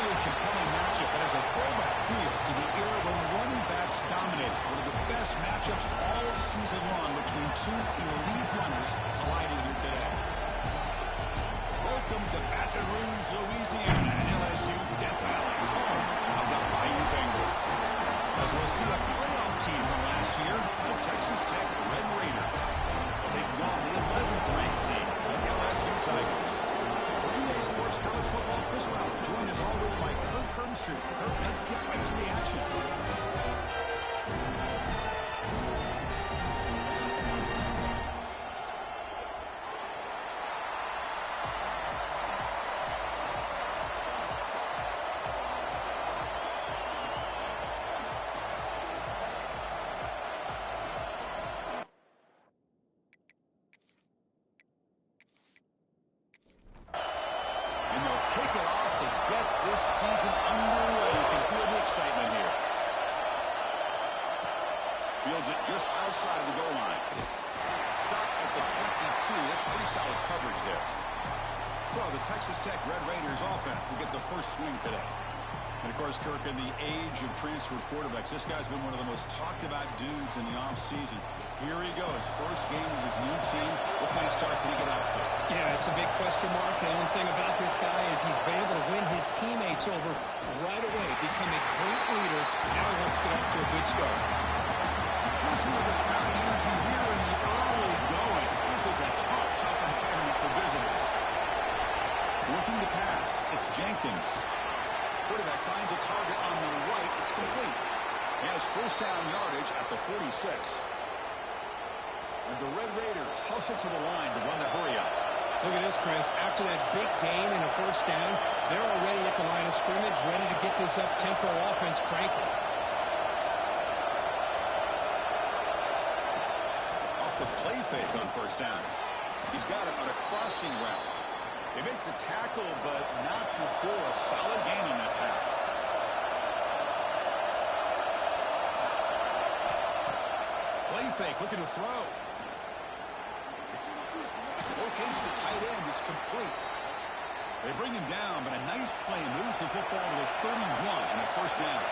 very compelling matchup that has a throwback feel to the era when running backs dominated. One of the best matchups all season long between two elite runners colliding here today. Welcome to Baton Rouge, Louisiana, and LSU's Death Valley, home of the Bayou Bengals. As we'll see a playoff team from last year, the Texas Tech Red Raiders, taking on the 11th ranked team, the LSU Tigers. For EA Sports College Football, Chris Ralph, joined as always by Kirk Hermstreet. Kirk, let's get right to the action. Fields it just outside of the goal line. Stop at the 22. That's pretty solid coverage there. So the Texas Tech Red Raiders offense will get the first swing today. And, of course, Kirk, in the age of transfer quarterbacks, this guy's been one of the most talked-about dudes in the offseason. Here he goes. First game with his new team. What kind of start can he get off to? Yeah, it's a big question mark. The only thing about this guy is he's been able to win his teammates over right away, become a great leader. Now he wants to get off to a good start. Listen to the crowd energy here in the early going. This is a tough environment for visitors. Looking to pass. It's Jenkins. Quarterback finds a target on the right. It's complete. He has first down yardage at the 46. And the Red Raiders hustle to the line to run the hurry up. Look at this, Chris. After that big gain and a first down, they're already at the line of scrimmage, ready to get this up-tempo offense cranking. The play fake on first down. He's got it on a crossing route. They make the tackle, but not before a solid gain on that pass. Play fake, looking to throw. Locates the tight end. It's complete. They bring him down, but a nice play moves the football to the 31 and a first down.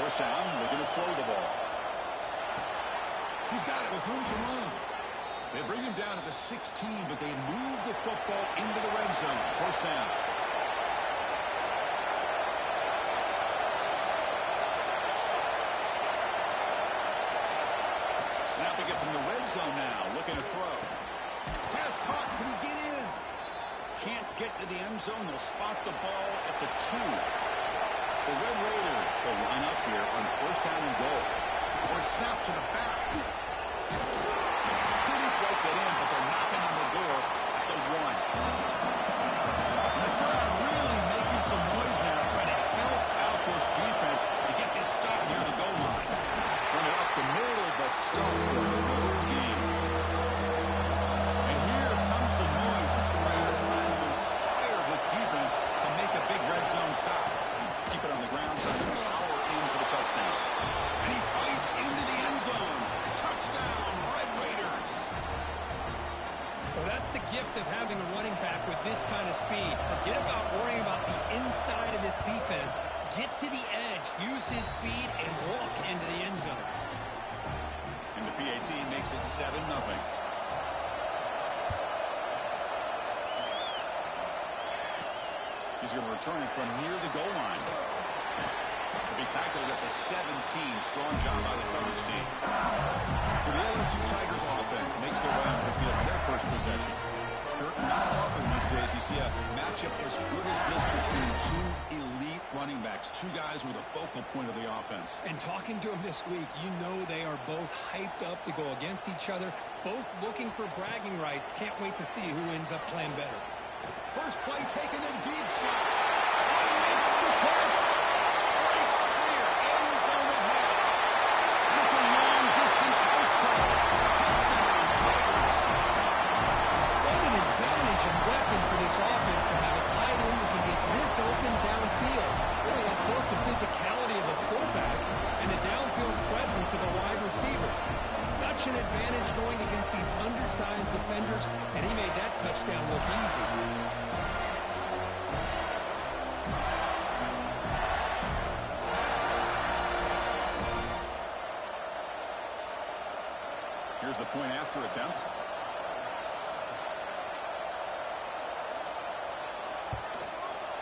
First down, looking to throw the ball. He's got it with room to run. They bring him down at the 16, but they move the football into the red zone. First down. Snapping it from the red zone now. Looking to throw. Pass caught. Can he get in? Can't get to the end zone. They'll spot the ball at the 2. The Red Raiders will line up here on first down and goal. Or snap to the back. Couldn't quite get in, but they're knocking on the door at the 1. And the crowd really making some noise now, trying to help out this defense to get this stop near the goal line. Run it up the middle, but still for no gain. And here comes the noise. This crowd is trying to inspire this defense to make a big red zone stop. Keep it on the ground, trying to power in for the touchdown. And he fights into the end zone. Touchdown, Red Raiders. Well, that's the gift of having a running back with this kind of speed. Forget about worrying about the inside of this defense. Get to the edge, use his speed, and walk into the end zone. And the PAT makes it 7-0. He's going to return it from near the goal line. He'll be tackled at the 17. Strong job by the coverage team. So the LSU Tigers offense makes their way onto the field for their first possession. Kirk, not often these days you see a matchup as good as this between two elite running backs, two guys with a focal point of the offense. And talking to them this week, you know they are both hyped up to go against each other, both looking for bragging rights. Can't wait to see who ends up playing better. First play taken a deep shot. He makes the catch. Breaks clear. End zone ahead. And it's a long-distance house call. Touchdown, Tigers. What an advantage and weapon for this offense to have a tight end that can get this open downfield. Really has both the physicality of a fullback and the downfield presence of a wide receiver. Such an advantage going against these undersized defenders, and he made that touchdown look easy. Here's the point after attempt.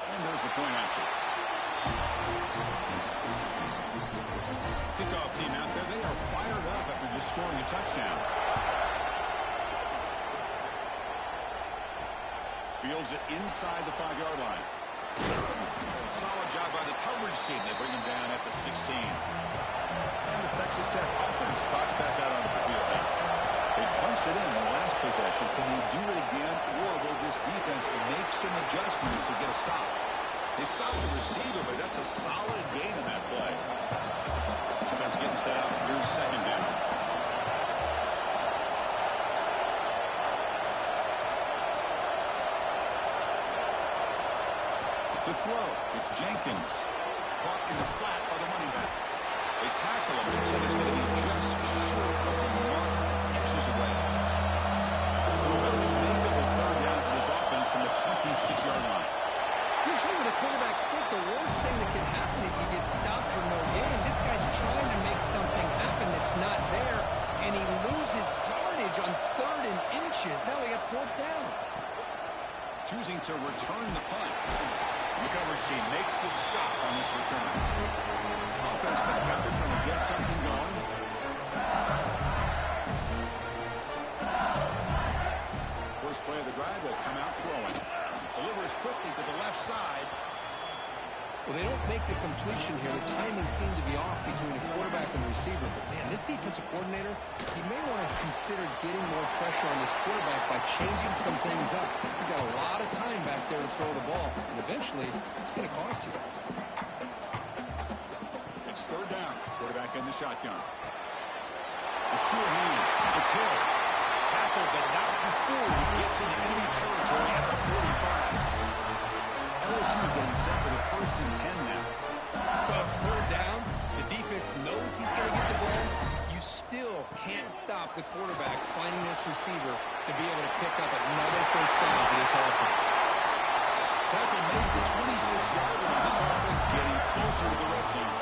And there's the point after. Kickoff team out there. They are fired up after just scoring a touchdown. Fields it inside the 5-yard line. Solid job by the coverage team. They bring him down at the 16. And the Texas Tech offense trots back out onto the field now. They punched it in the last possession. Can they do it again, or will this defense make some adjustments to get a stop? They stopped the receiver, but that's a solid gain in that play. Defense getting set up. Here's second down. To throw, it's Jenkins. Caught in the flat by the running back. They tackle him. Looks like it's going to be just short of the mark, inches away. So a very makeable third down for this offense from the 26-yard line. Usually with a quarterback sneak, the worst thing that can happen is he gets stopped for no gain. This guy's trying to make something happen that's not there, and he loses yardage on 3rd and inches. Now we got 4th down. Choosing to return the punt. The coverage team makes the stop on this return. Offense back out there trying to get something going. First play of the drive, they'll come out throwing. Delivers quickly to the left side. Well, they don't make the completion here. The timing seemed to be off between the quarterback and the receiver. But, man, this defensive coordinator, he may want to consider getting more pressure on this quarterback by changing some things up. You've got a lot of time back there to throw the ball. And eventually, it's going to cost you. It's 3rd down. Quarterback in the shotgun. The sure hand. It's Hill. Tackled, but not before he gets into enemy territory at the 45. LSU getting set with a 1st and 10 now. Well, it's 3rd down. The defense knows he's going to get the ball. You still can't stop the quarterback finding this receiver to be able to pick up another 1st down for this offense. Tackle made the 26-yard line. This offense getting closer to the red zone.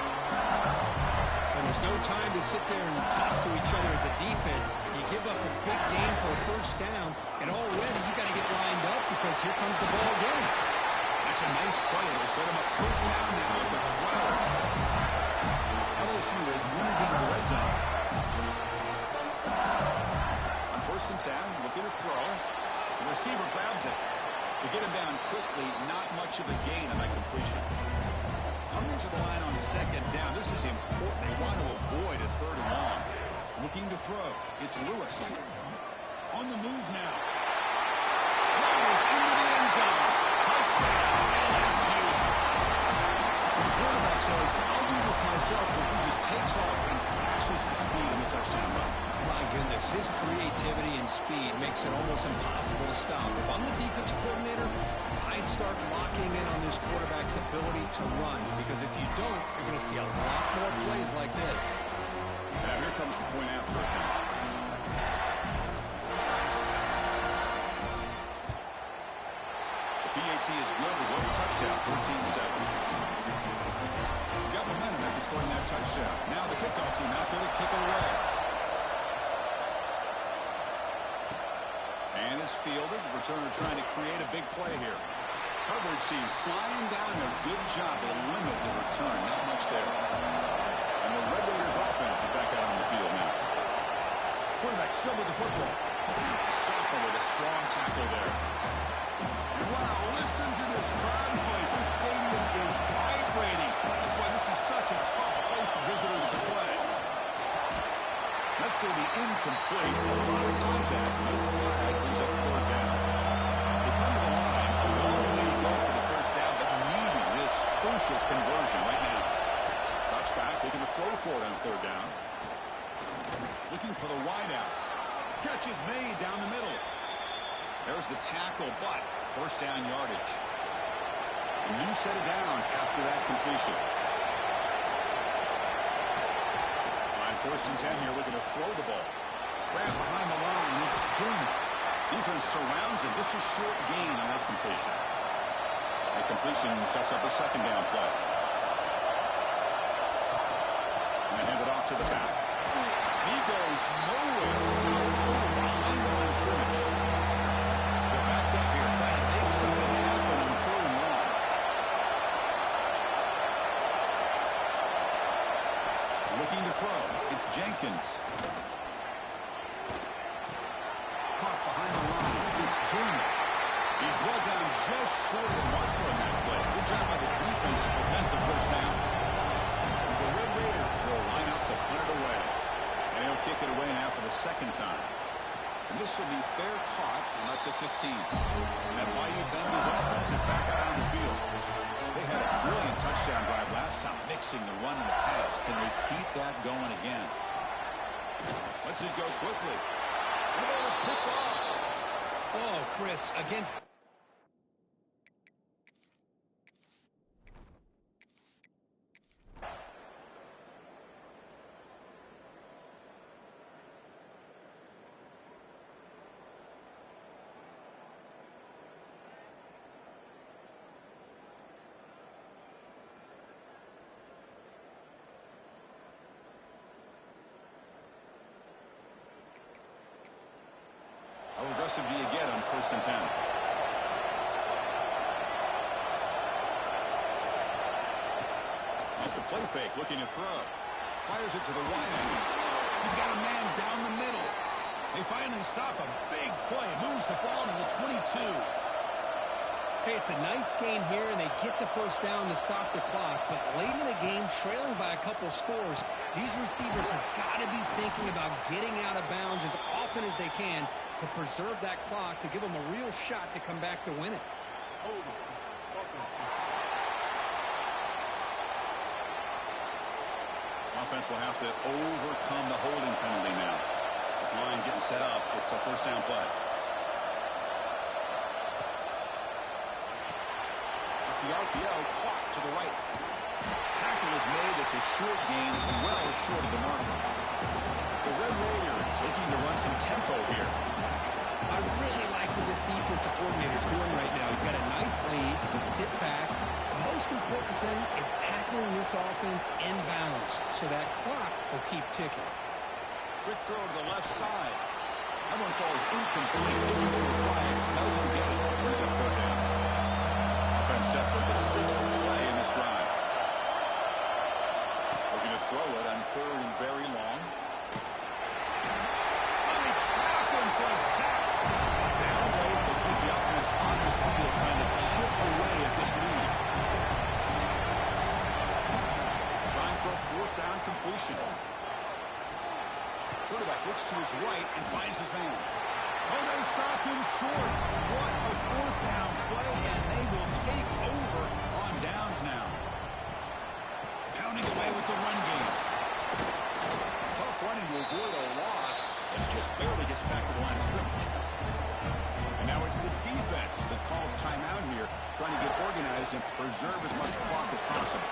And there's no time to sit there and talk to each other as a defense. You give up a big gain for a 1st down, and already you got to get lined up because here comes the ball again. That's a nice play. It'll set him up 1st down now at the 12. LSU has moved into the red zone. On 1st and 10, looking to throw. The receiver grabs it. To get him down quickly, not much of a gain on that completion. Coming to the line on 2nd down. This is important. They want to avoid a 3rd and long. Looking to throw. It's Lewis. On the move now. Flies into the end zone. Touchdown, LSU. So the quarterback says, I'll do this myself, but he just takes off and flashes the speed in the touchdown run. My goodness, his creativity and speed makes it almost impossible to stop. If I'm the defensive coordinator, I start locking in on this quarterback's ability to run, because if you don't, you're going to see a lot more plays like this. Now here comes the point after attempt. The PAT is good. The go touchdown, 14-7. Got momentum after scoring that touchdown. Now the kickoff team out there to kick it away. And it's fielded. The returner trying to create a big play here. Coverage team flying down there. Good job. They limit the return. Not much there. And the Red Raiders offense is back out on the field now. Quarterback still with the football. Sopper with a strong tackle there. Wow, listen to this crowd noise. This stadium is vibrating. That's why this is such a tough place for visitors to play. That's going to be incomplete. A lot of contact. No flag. Brings up 3rd down. They come to the line. A long way to go for the 1st down, but needing this crucial conversion right now. Drops back. Looking to throw for it on 3rd down. Looking for the wideout. Catch is made down the middle. There's the tackle, but 1st down yardage. A new set of downs after that completion. On 1st and 10 here, looking to throw the ball. Grab behind the line. It's Julian. Defense surrounds him. Just a short gain on that completion. The completion sets up a 2nd down play. And they hand it off to the back. He goes nowhere to stop scrimmage. They're backed up here trying to make something happen on 3rd and long. Looking to throw. It's Jenkins. Caught behind the line. It's Julian. He's brought down just short of the marker on that play. Good job by the defense to prevent the first down. The Red Raiders will line up to punt it away. And he'll kick it away now for the 2nd time. And this will be fair caught and up to 15. And YU Bengals offense is back out on the field. They had a brilliant touchdown drive last time, mixing the run and the pass. Can they keep that going again? Let's it go quickly. The ball is picked off. Oh, Chris, against... How aggressive do you get on 1st and 10? Off the play fake, looking to throw. Fires it to the wide end. He's got a man down the middle. They finally stop a big play. Moves the ball to the 22. Hey, it's a nice gain here, and they get the first down to stop the clock. But late in the game, trailing by a couple scores, these receivers have got to be thinking about getting out of bounds as often as they can to preserve that clock, to give them a real shot to come back to win it. Offense will have to overcome the holding penalty now. This line getting set up. It's a 1st down play. It's the RPO clock to the right. Tackle is made. It's a short gain, well short of the marker. The Red Raiders looking to run some tempo here. I really like what this defensive coordinator is doing right now. He's got a nice lead. Just sit back. The most important thing is tackling this offense inbounds so that clock will keep ticking. Quick throw to the left side. That one falls incomplete. Looking for a flag. Doesn't get it. Brings up 3rd down. Offense set for the 6th play in this drive. Looking to throw it on 3rd and very long. They trap him for a sack. Down late, they keep the offense on the field trying to chip away at this lead. Trying for a 4th down completion. Quarterback looks to his right and finds his man. Oh, they stopped him short. What a 4th down play, and they will take over on downs now. Pounding away with the run game. Tough running to avoid a loss, and just barely gets back to the line of scrimmage. And now it's the defense that calls timeout here, trying to get organized and preserve as much clock as possible.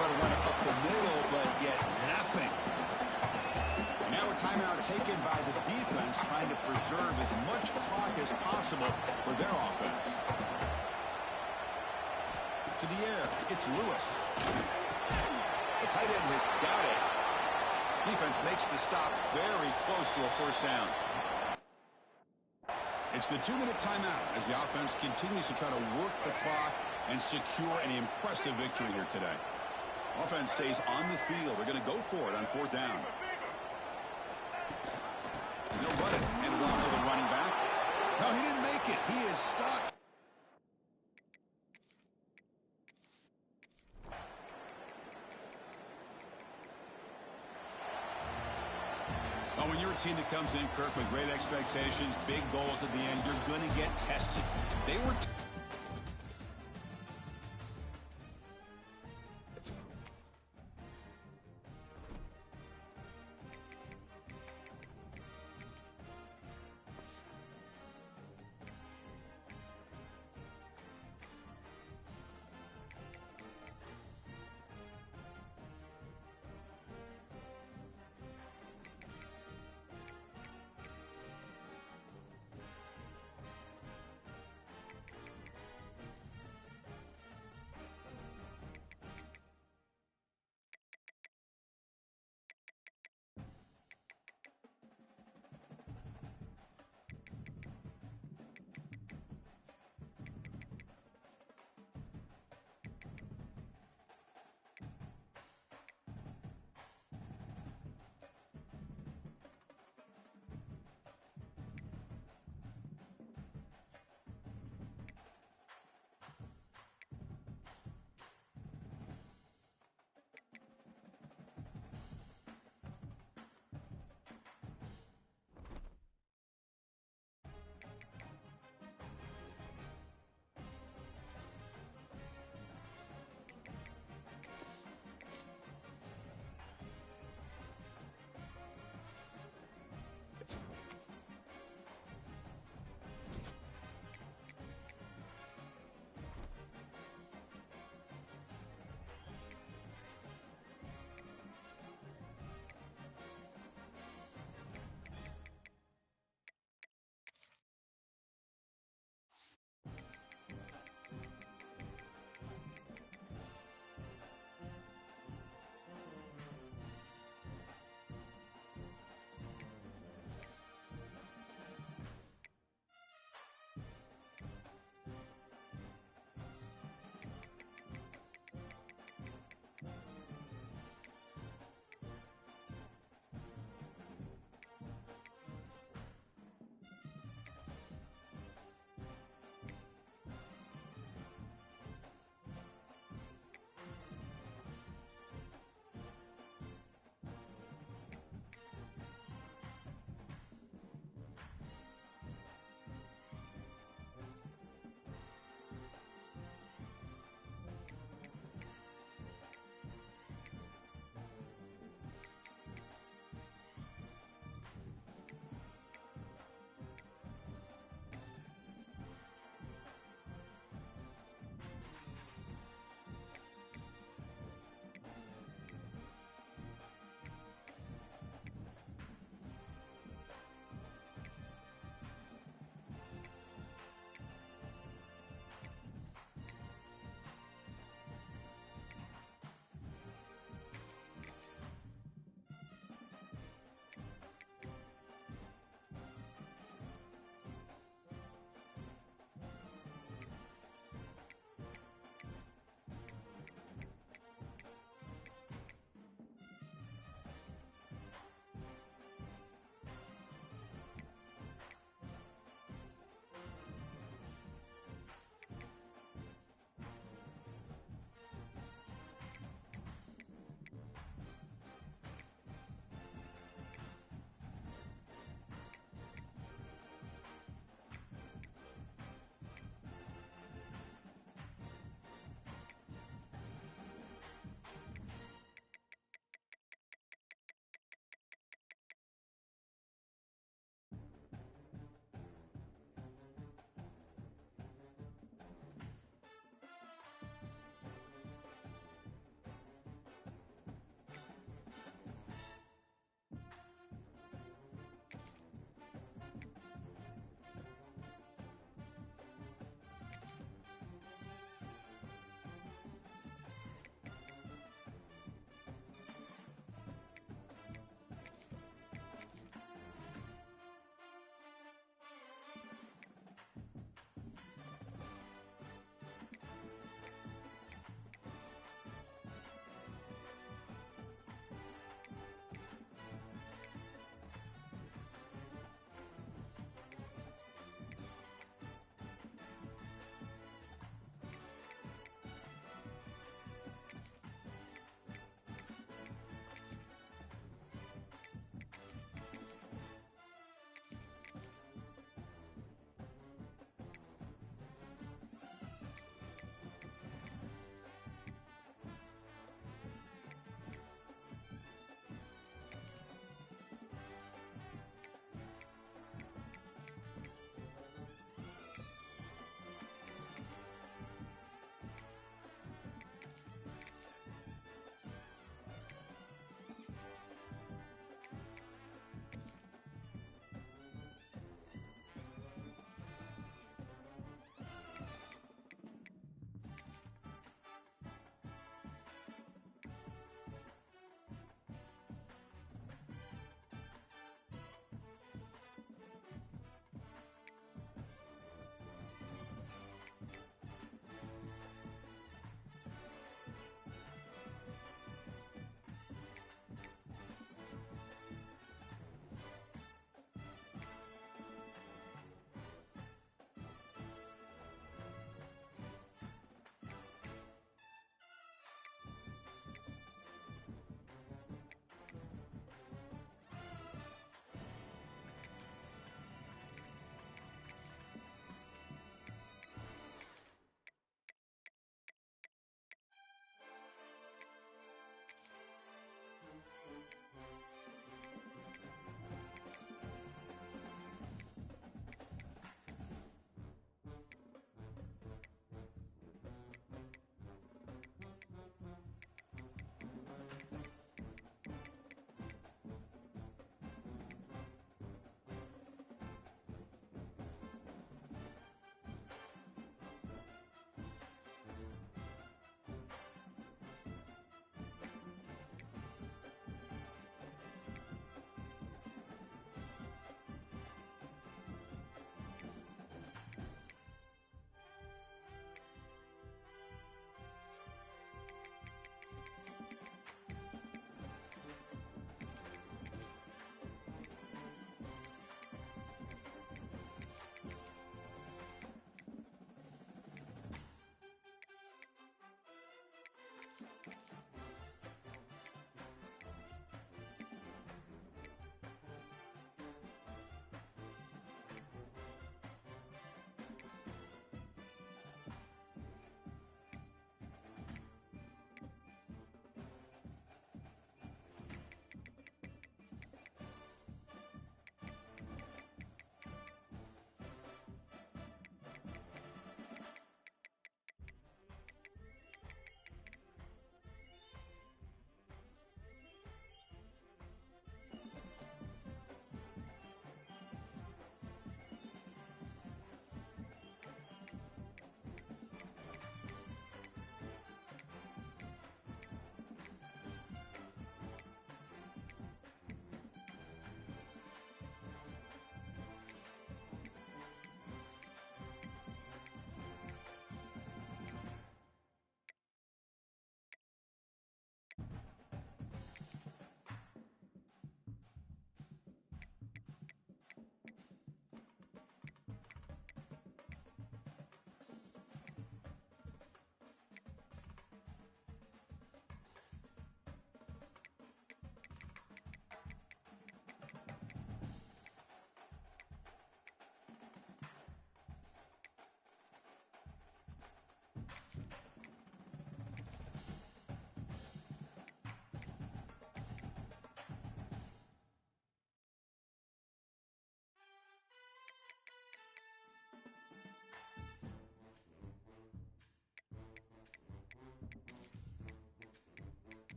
Try to run it up the middle, but get nothing. And now a timeout taken by the defense, trying to preserve as much clock as possible for their offense. To the air, it's Lewis. The tight end has got it. Defense makes the stop very close to a 1st down. It's the 2-minute timeout as the offense continues to try to work the clock and secure an impressive victory here today. Offense stays on the field. They're going to go for it on 4th down. They'll run it, and it off to the running back. No, he didn't make it. He is stuck. Well, when you're a team that comes in, Kirk, with great expectations, big goals at the end, you're going to get tested. They were...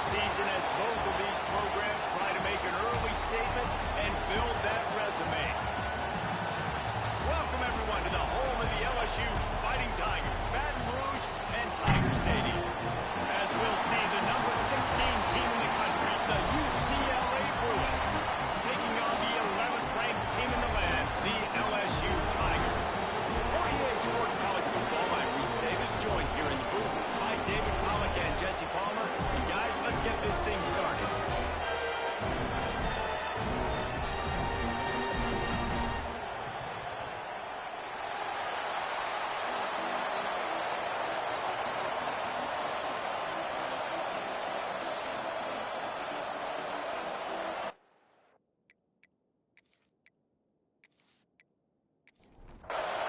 season as both of these programs try to make an early statement and build that resume. Welcome, everyone, to the home of the LSU Fighting Tigers, Baton Rouge and Tiger Stadium. As we'll see, the number 16 team in the country, the UCLA Bruins, taking on the 11th ranked team in the land, the LSU Tigers. For EA Sports College Football, I'm Reese Davis, joined here in the booth by David Pollack and Jesse Palmer. And guys, let's get this thing started.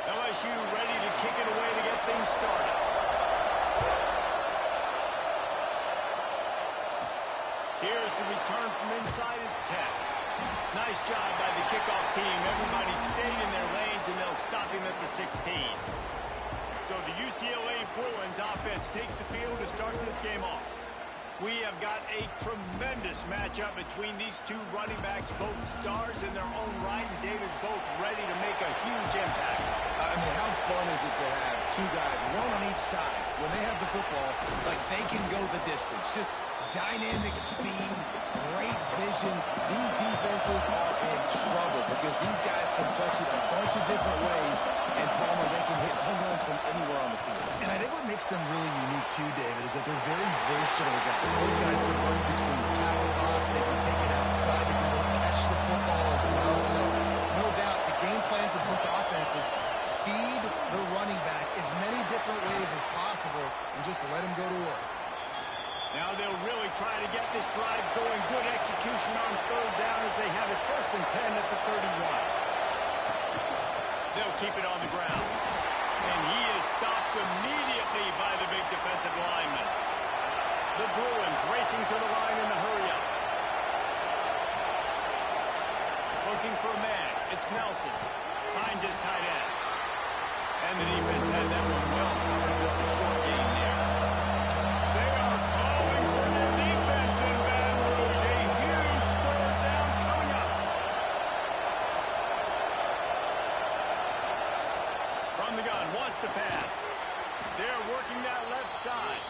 LSU ready to kick it away to get things started. Here's the return from inside his 10. Nice job by the kickoff team. Everybody stayed in their lanes, and they'll stop him at the 16. So the UCLA Bruins offense takes the field to start this game off. We have got a tremendous matchup between these two running backs, both stars in their own right, and David both ready to make a huge impact. I mean, how fun is it to have two guys, one on each side, when they have the football, like they can go the distance. Just dynamic speed, great vision. These defenses are in trouble because these guys can touch it a bunch of different ways, and Palmer, they can hit home runs from anywhere on the field. And I think what makes them really unique too, David, is that they're very versatile guys. Both guys can run between the tackle box, they can take it outside, they can both catch the football as well. So, no doubt, the game plan for both offenses, feed the running back as many different ways as possible and just let him go to work. Now they'll really try to get this drive going. Good execution on third down as they have it 1st and 10 at the 31. They'll keep it on the ground. And he is stopped immediately by the big defensive lineman. The Bruins racing to the line in the hurry-up. Looking for a man. It's Nelson. Finds his tight end. And the defense had that one well covered. Just a short gain there. They are calling for their defense in Baton Rouge. A huge third down coming up. From the gun, wants to pass. They're working that left side.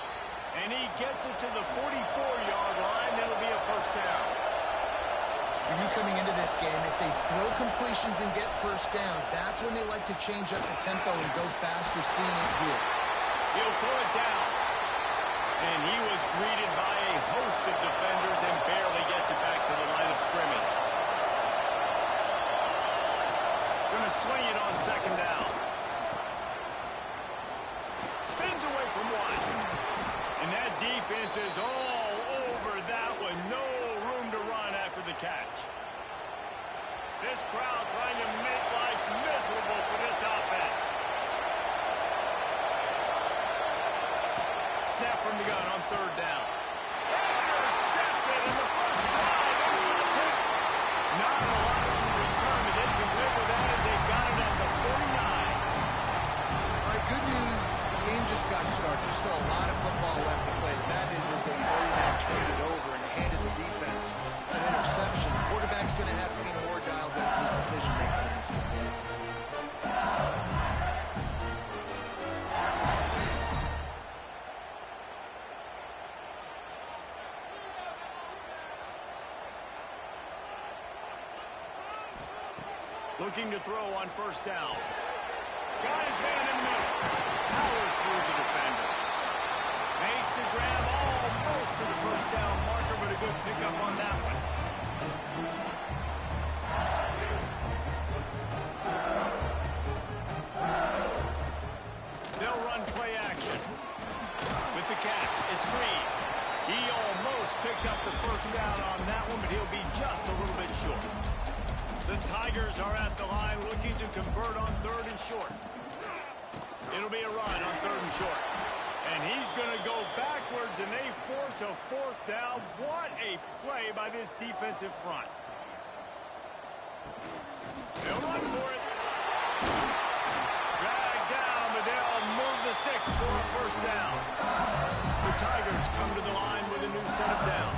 And he gets it to the 44-yard line. It'll be a 1st down. For you coming into this game, if they throw completions and get 1st downs, that's when they like to change up the tempo and go faster, seeing it here. He'll pull it down. And he was greeted by a host of defenders and barely gets it back to the line of scrimmage. Going to swing it on 2nd down. Spins away from one. And that defense is all over that one. No room to run after the catch. This crowd trying to make life miserable for this offense. Snap from the gun on 3rd down. Intercepted in the 1st drive. Not a lot of return, but they can live with that as they got it at the 49. All right, good news. The game just got started. There's still a lot of football left to play. The bad news is that you've already now turned it over and handed the defense an interception. The quarterback's going to have to be more dialed in his decision-making in this game. Looking to throw on 1st down. Got his man in the middle. Powers through the defender. Makes the grab almost to the 1st down marker, but a good pickup on that one. They'll run play action. With the catch, it's Green. He almost picked up the 1st down on that one, but he'll be just a little bit short. The Tigers are at the line looking to convert on 3rd and short. It'll be a run on 3rd and short. And he's going to go backwards, and they force a 4th down. What a play by this defensive front. They'll run for it. Drag down, but they'll move the sticks for a 1st down. The Tigers come to the line with a new set of downs.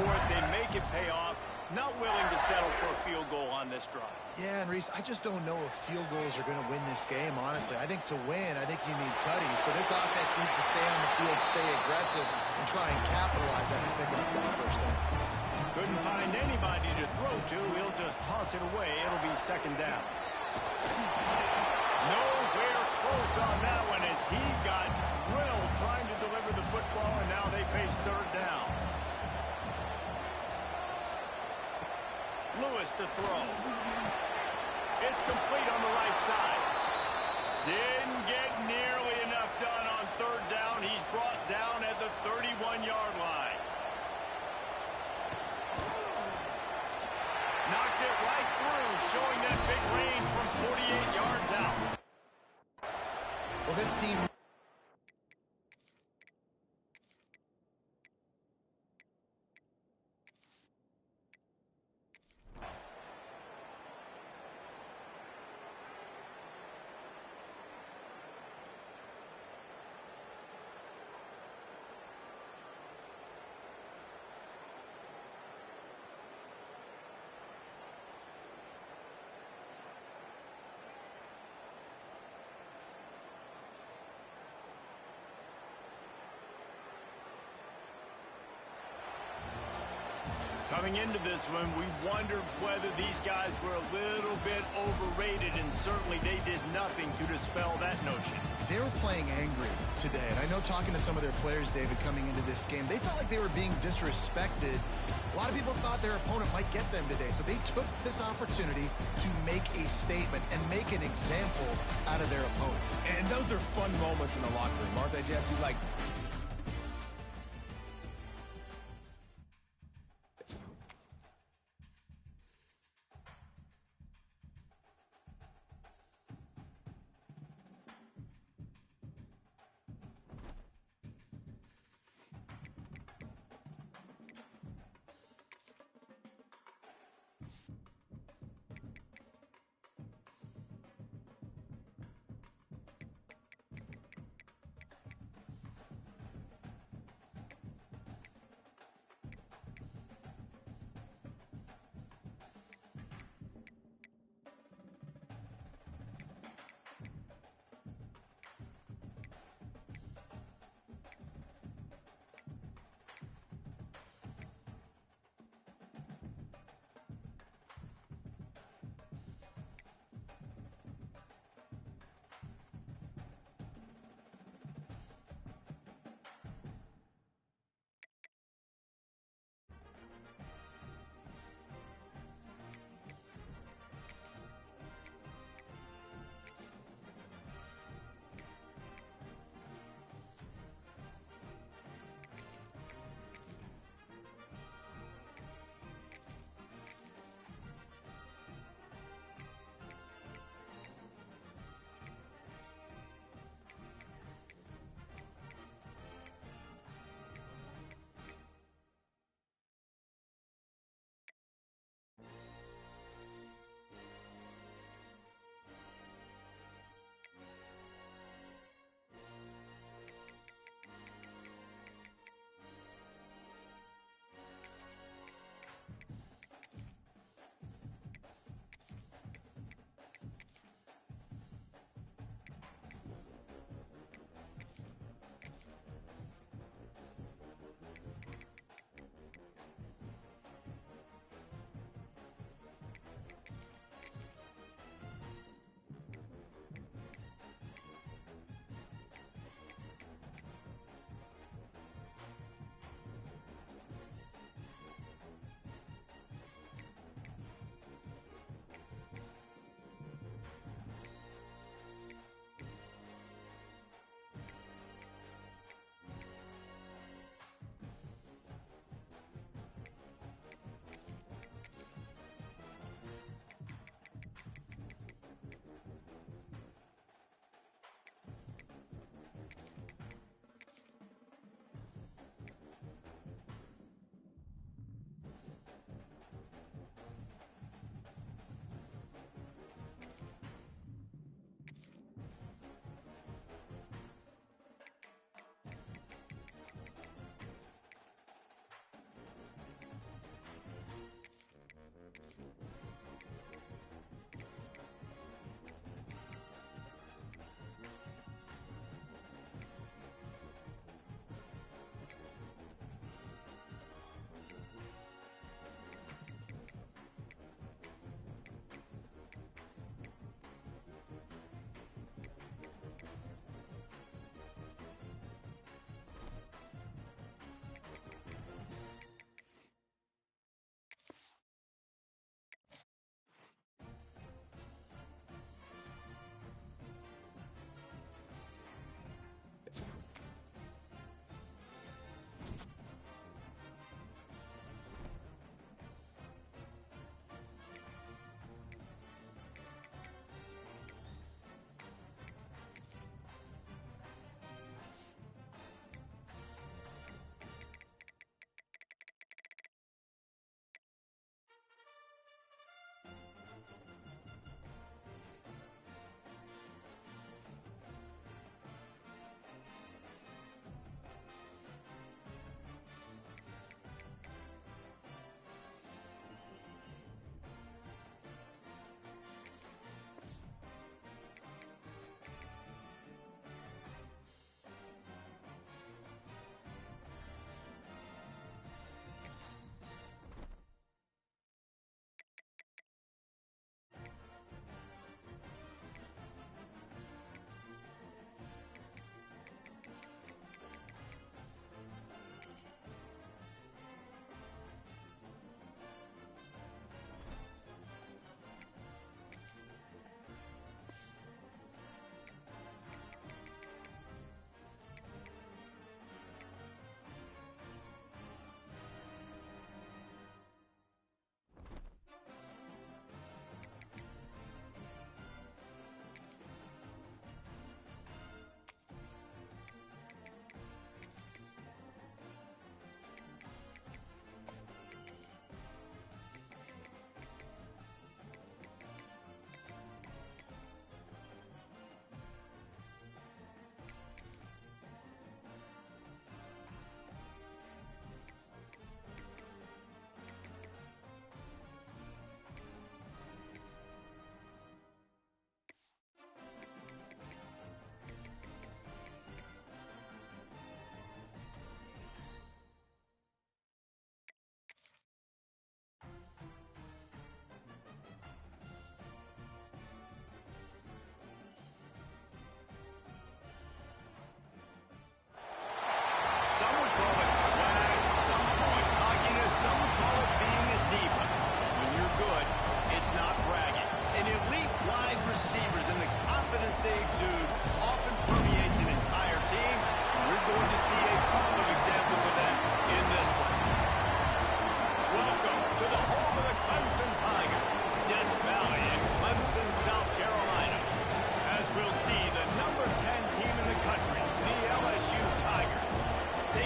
for it. They make it pay off. Not willing to settle for a field goal on this drive. Yeah, and Reese, I just don't know if field goals are going to win this game, honestly. I think to win, I think you need tutties. So this offense needs to stay on the field, stay aggressive, and try and capitalize on picking up that first down. Couldn't find anybody to throw to. He'll just toss it away. It'll be second down. Nowhere close on that one as he got drilled trying to deliver the football, and now they face third down. Lewis to throw. It's complete on the right side. Didn't get nearly enough done on third down. He's brought down at the 31-yard line. Knocked it right through, showing that big range from 48 yards out. Well, this team... Coming into this one, we wondered whether these guys were a little bit overrated, and certainly they did nothing to dispel that notion. They were playing angry today, and I know talking to some of their players, David, coming into this game, they felt like they were being disrespected. A lot of people thought their opponent might get them today, so they took this opportunity to make a statement and make an example out of their opponent. And those are fun moments in the locker room, aren't they, Jesse? Like,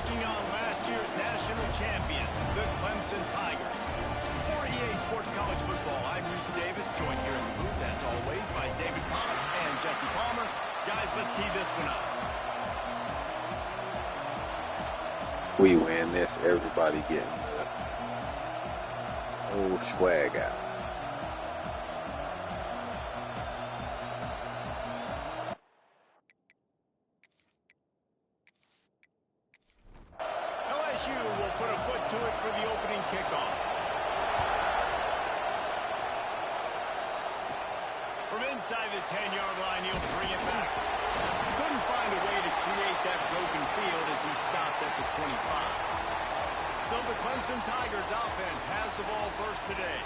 taking on last year's national champion, the Clemson Tigers. For EA Sports College Football, I'm Reese Davis, joined here in the booth, as always, by David Pollock and Jesse Palmer. Guys, let's tee this one up. We win this, everybody getting the old swag out. LSU will put a foot to it for the opening kickoff. From inside the 10-yard line, he'll bring it back. Couldn't find a way to create that broken field as he stopped at the 25. So the Clemson Tigers offense has the ball first today.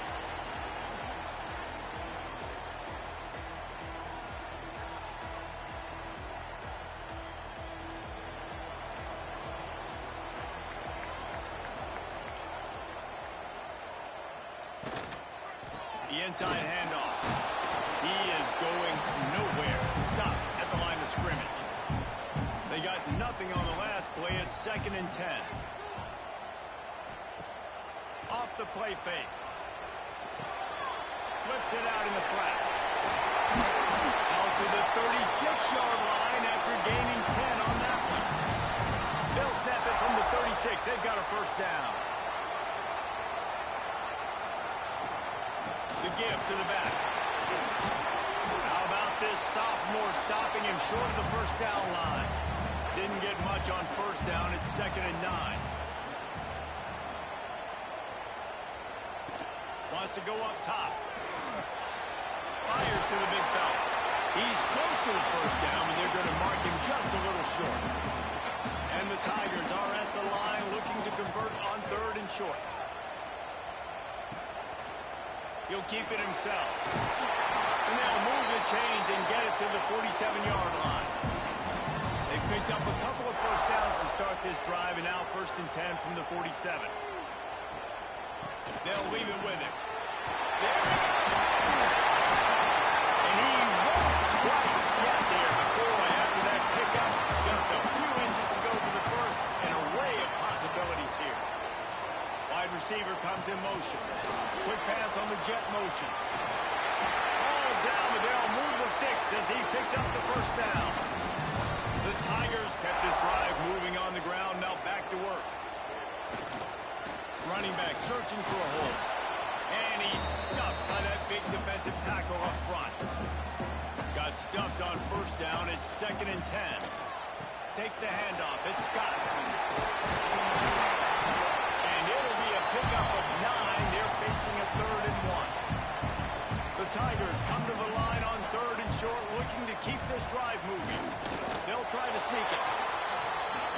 The inside handoff. He is going nowhere. Stop at the line of scrimmage. They got nothing on the last play. It's 2nd and 10. Off the play fake. Flips it out in the flat. Out to the 36-yard line after gaining 10 on that one. They'll snap it from the 36. They've got a first down. The give to the back. How about this sophomore stopping him short of the first down line? Didn't get much on first down. It's 2nd and 9. Wants to go up top. Fires to the big fella. He's close to the first down, but they're going to mark him just a little short. And the Tigers are at the line looking to convert on 3rd and short. He'll keep it himself. And they'll move the chains and get it to the 47-yard line. They picked up a couple of first downs to start this drive, and now 1st and 10 from the 47. They'll leave it with him. There he goes. And he won't quite get there. Boy, after that pickup, just a few inches to go for the first. An array of possibilities here. Wide receiver comes in motion. Quick pass on the jet motion. All down, but they'll move the sticks as he picks up the first down. The Tigers kept this drive moving on the ground. Now back to work. Running back searching for a hole. And he's stuffed by that big defensive tackle up front. Got stuffed on first down. It's 2nd and 10. Takes the handoff. It's Scott. And it'll be a pickup of 9. They're facing a 3rd and 1. The Tigers come to the line on 3rd and short, looking to keep this drive moving. They'll try to sneak it.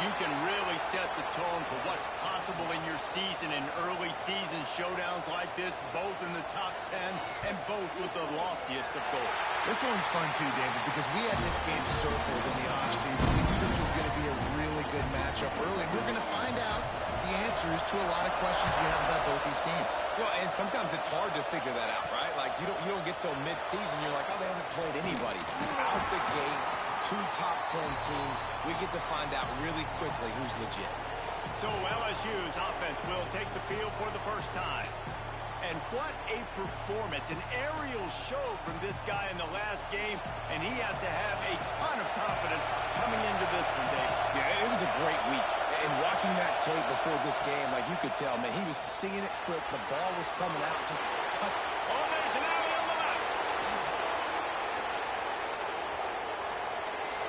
You can really set the tone for what's possible in your season in early season showdowns like this, both in the top 10 and both with the loftiest of goals. This one's fun too, David, because we had this game circled in the offseason. We knew this was going to be a really good matchup early. We're going to find out the answers to a lot of questions we have about both these teams. Well, and sometimes it's hard to figure that out, right? Like, you don't get till mid-season, you're like, oh, they haven't played anybody. Out the gates, 2 top 10 teams, we get to find out really quickly who's legit. So LSU's offense will take the field for the first time. And what a performance, an aerial show from this guy in the last game, and he has to have a ton of confidence coming into this one, Dave. Yeah, it was a great week. And watching that tape before this game, like, you could tell, man, he was seeing it quick. The ball was coming out, just touch. Oh, there's an alley on the left.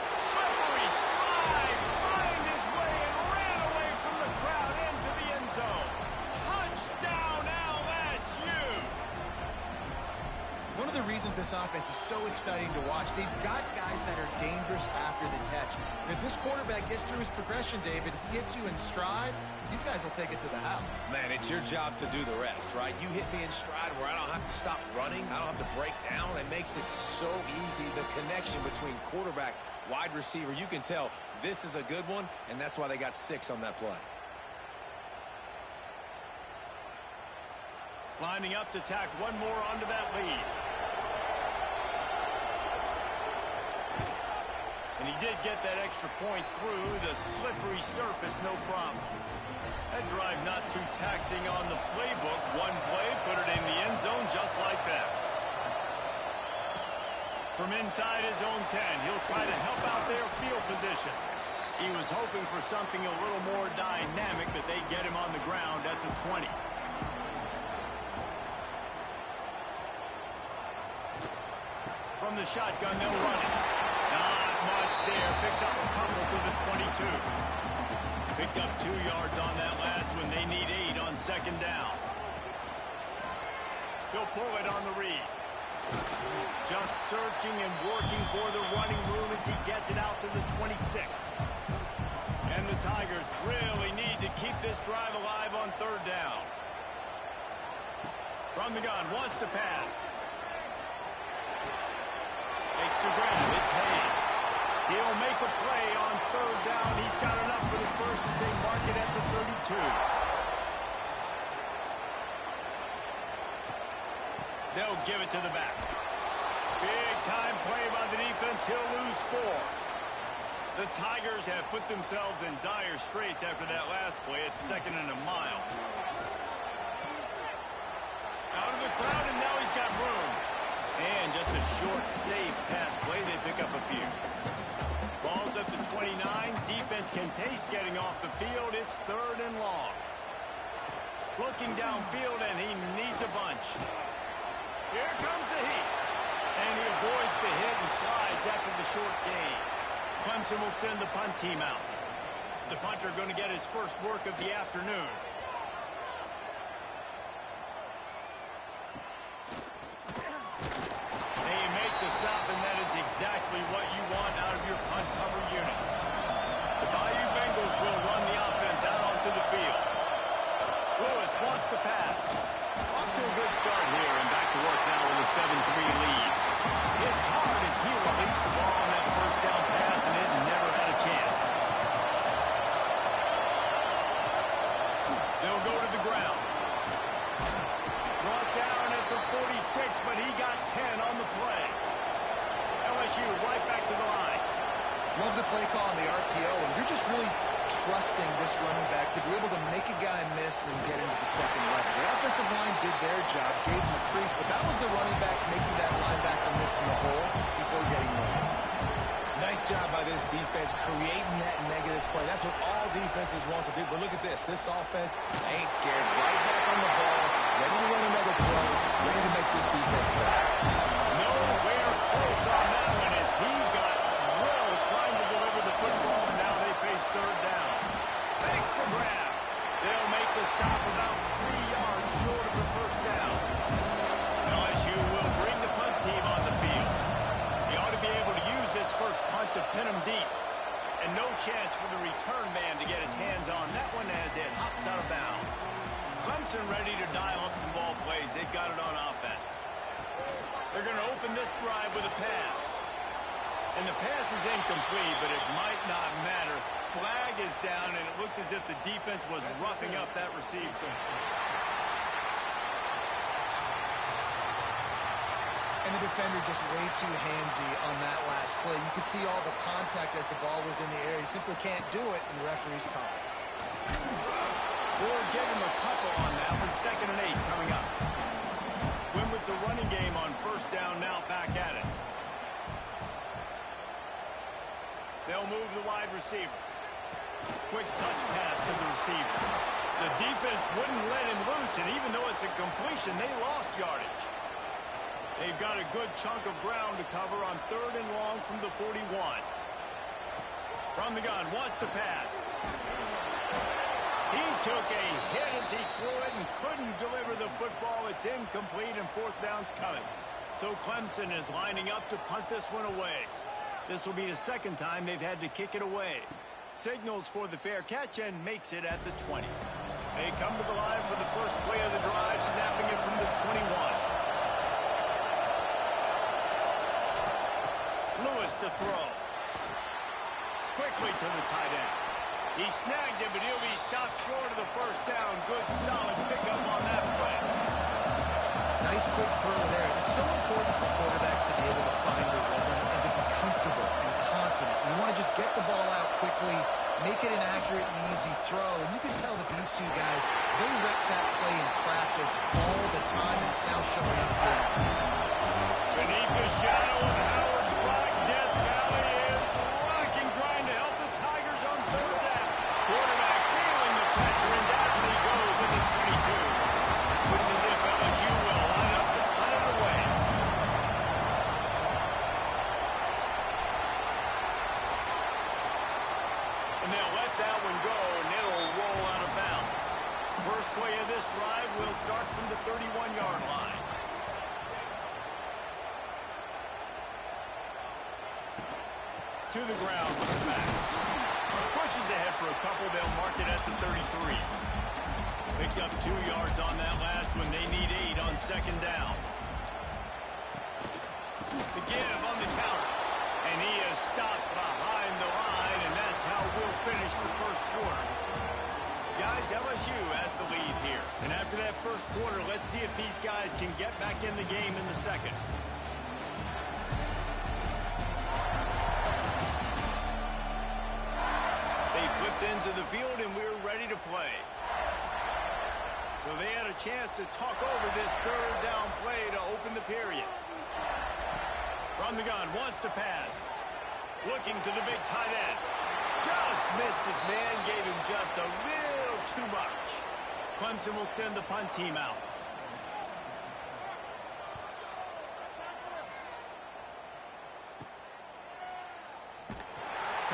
Slippery slide, find his way and ran away from the crowd into the end zone. Touchdown, LSU. One of the reasons this offense is so exciting to watch, they've got guys that are dangerous after the catch. And if this quarterback gets through his progression, David, hits you in stride, these guys will take it to the house. Man, it's your job to do the rest, right? You hit me in stride where I don't have to stop running. I don't have to break down. It makes it so easy. The connection between quarterback, wide receiver, you can tell this is a good one, and that's why they got 6 on that play. Lining up to tack one more onto that lead. And he did get that extra point through the slippery surface, no problem. That drive not too taxing on the playbook. One play, put it in the end zone just like that. From inside his own 10, he'll try to help out their field position. He was hoping for something a little more dynamic, but they get him on the ground at the 20. From the shotgun, they'll run it. Not much there. Picks up a couple to the 22. Picked up 2 yards on that last one. They need 8 on second down. He'll pull it on the read. Just searching and working for the running room as he gets it out to the 26. And the Tigers really need to keep this drive alive on third down. From the gun, wants to pass. Makes the grab. It's Hayes. He'll make a play on third down. He's got enough for the first as they mark it at the 32. They'll give it to the back. Big time play by the defense. He'll lose 4. The Tigers have put themselves in dire straits after that last play. It's 2nd and a mile. Out of the crowd, and now he's got room. And just a short, safe pass play. They pick up a few. Ball's at the 29. Defense can taste getting off the field. It's 3rd and long. Looking downfield, and he needs a bunch. Here comes the heat. And he avoids the hit and slides after the short gain. Clemson will send the punt team out. The punter going to get his first work of the afternoon. They make the stop, and that is exactly what you want out of your punt cover unit. The Bayou Bengals will run the offense out onto the field. Lewis wants to pass. Off to a good start here, and back to work now with a 7-3 lead. Hit hard as he released the ball on that first down pass, and it never had a chance. They'll go to the ground. Brought down at the 46, but he got 10 on the play. LSU right back to the line. Love the play call on the RPO, and you're just really trusting this running back to be able to make a guy miss and then get into the second level. The offensive line did their job, gave him a crease, but that was the running back making that linebacker miss in the hole before getting moved. Nice job by this defense creating that negative play. That's what all defenses want to do. But look at this. This offense ain't scared. Right back on the ball, ready to run another play, ready to make this defense better. Nowhere close on that one as he got drilled trying to deliver the football. Now they face third down. Thanks to grab. They'll make the stop about 3 yards short of the first down. LSU will bring the punt team on the field. He ought to be able to use this first punt to pin him deep. And no chance for the return man to get his hands on that one as it hops out of bounds. Clemson ready to dial up some ball plays. They've got it on offense. They're going to open this drive with a pass. And the pass is incomplete, but it might not matter. Flag is down, and it looked as if the defense was roughing up that receiver. And the defender just way too handsy on that last play. You could see all the contact as the ball was in the air. He simply can't do it, and the referee's call it. Ford gave him a couple on that one. 2nd and 8 coming up. Win with the running game on first down, now back at it. They'll move the wide receiver. Quick touch pass to the receiver. The defense wouldn't let him loose, and even though it's a completion, they lost yardage. They've got a good chunk of ground to cover on 3rd and long from the 41. From the gun, wants to pass. He took a hit as he threw it and couldn't deliver the football. It's incomplete, and 4th down's coming. So Clemson is lining up to punt this one away. This will be the 2nd time they've had to kick it away. Signals for the fair catch and makes it at the 20. They come to the line for the first play of the drive, snapping it from the 21. Lewis to throw. Quickly to the tight end. He snagged it, but he'll be stopped short of the first down. Good, solid pickup on that play. Nice quick throw there. It's so important for quarterbacks to be able to find the rhythm and to be comfortable and confident. You want to just get the ball out quickly, make it an accurate and easy throw. And you can tell that these two guys, they rep that play in practice all the time, and it's now showing up here. Beneath the shadow of Howard's rock, Death Valley is rocking, trying to help the Tigers on third down. Quarterback feeling the pressure, and down he goes in the 22. Looks as if LSU will line up to punt it away. And they'll let that one go, and it'll roll out of bounds. First play of this drive will start from the 31-yard line. To the ground with the back. Pushes ahead for a couple. They'll mark it at the 33. Picked up 2 yards on that last one. They need 8 on second down. The give on the counter. And he is stopped behind the line, and that's how we'll finish the first quarter. Guys, LSU has the lead here. And after that first quarter, let's see if these guys can get back in the game in the second. They flipped into the field, and we're ready to play. So they had a chance to talk over this third down play to open the period. From the gun, wants to pass. Looking to the big tight end. Just missed his man, gave him just a little too much. Clemson will send the punt team out.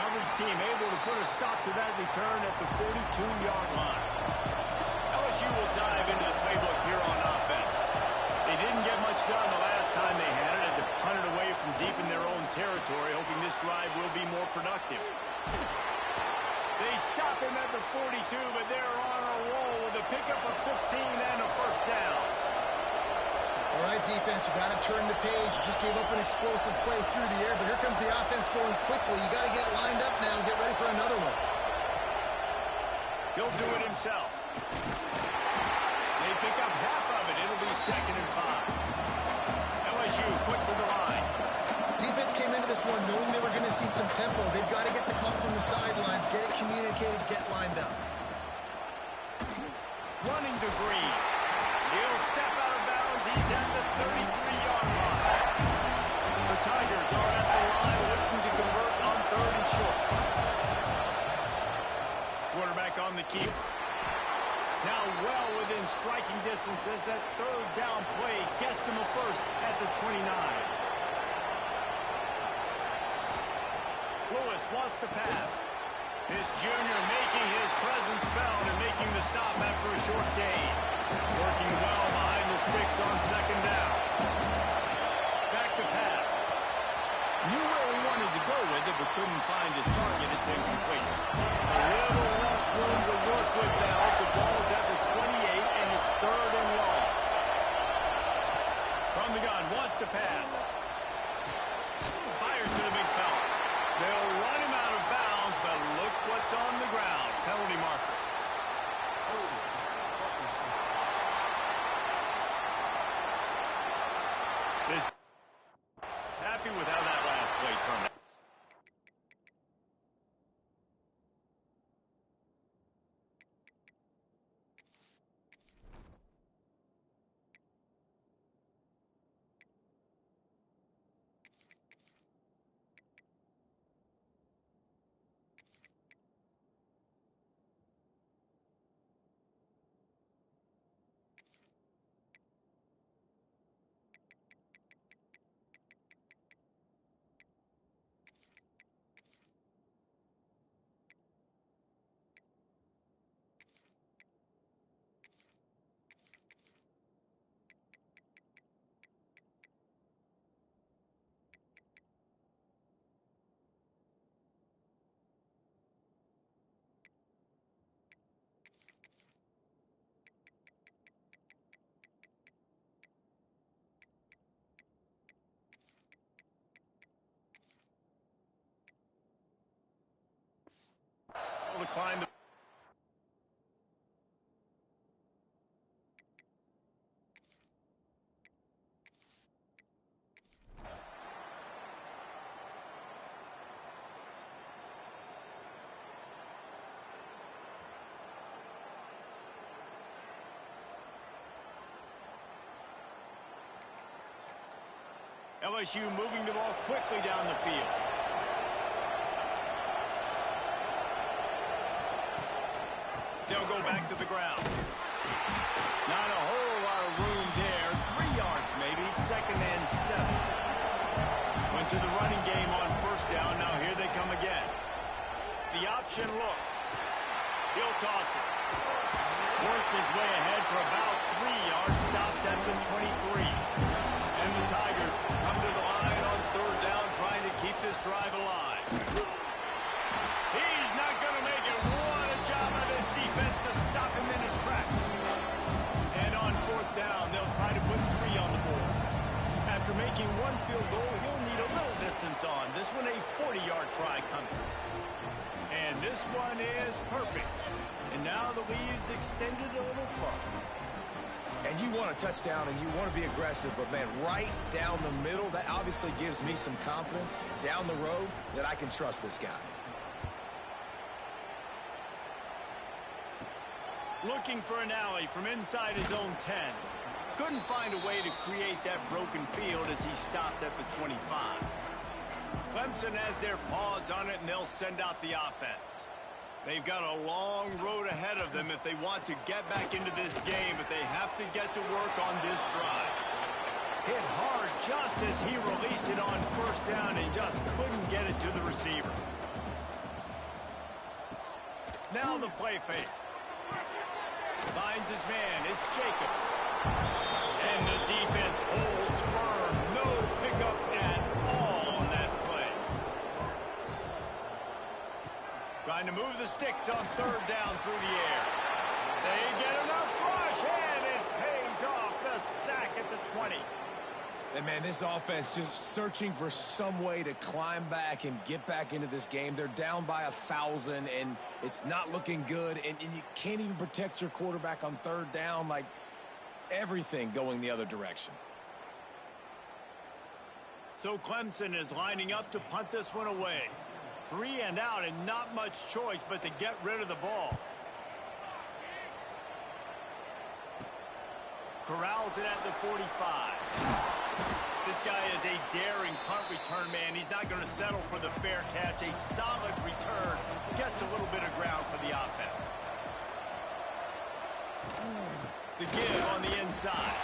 Coverage team able to put a stop to that return at the 42-yard line. LSU will dive into the playbook here on offense. They didn't get much done the last time they had it, to punt it away from deep in their own territory, hoping this drive will be more productive. They stop him at the 42, but they're on a roll with a pickup of 15 and a first down. All right, defense, you got to turn the page. You just gave up an explosive play through the air, but here comes the offense going quickly. You got to get lined up now and get ready for another one. He'll do it himself. They pick up half of it. It'll be 2nd and 5. LSU quick to the line. Defense came into this one knowing they were going to see some tempo. They've got to get the call from the sidelines, get it communicated, get lined up. Running to Green. He'll step out of bounds. He's at the 33-yard line. The Tigers are at the line looking to convert on 3rd and short. Quarterback on the keep. Now well within striking distance as that third down play gets him a first at the 29. Lewis wants to pass. This junior making his presence felt and making the stop after a short gain. Working well behind the sticks on second down. Back to pass. Knew where he wanted to go with it, but couldn't find his target. It's incomplete. A little less room to work with now. The ball's at the 28, and it's 3rd and long. From the gun, wants to pass. Fires to the big fella. They'll run him out of bounds, but look what's on the ground. Penalty marker. This happy with how that last play turned out. To climb the LSU moving the ball quickly down the field. They'll go back to the ground. Not a whole lot of room there. 3 yards maybe. 2nd and 7. Went to the running game on 1st down. Now here they come again. The option look. He'll toss it. Works his way ahead for about 3 yards. Stopped at the 23. And the Tigers come to the line on 3rd down, trying to keep this drive alive. He's not going to make it. What a job of this defense to stop him in his tracks. And on 4th down, they'll try to put 3 on the board. After making 1 field goal, he'll need a little distance on. This one a 40-yard try coming. And this one is perfect. And now the lead is extended a little further. And you want a touchdown and you want to be aggressive, but man, right down the middle, that obviously gives me some confidence down the road that I can trust this guy. Looking for an alley from inside his own 10. Couldn't find a way to create that broken field as he stopped at the 25. Clemson has their paws on it, and they'll send out the offense. They've got a long road ahead of them if they want to get back into this game, but they have to get to work on this drive. Hit hard just as he released it on 1st down and just couldn't get it to the receiver. Now the play fake. Finds his man. It's Jacobs. And the defense holds firm. No pickup at all on that play. Trying to move the sticks on 3rd down through the air. They get enough rush, and it pays off. The sack at the 20. And man, this offense just searching for some way to climb back and get back into this game. They're down by 1,000, and it's not looking good. And you can't even protect your quarterback on 3rd down. Like, everything going the other direction. So Clemson is lining up to punt this one away. 3 and out, and not much choice but to get rid of the ball. Corrals it at the 45. This guy is a daring punt return man. He's not going to settle for the fair catch. A solid return. Gets a little bit of ground for the offense. The give on the inside.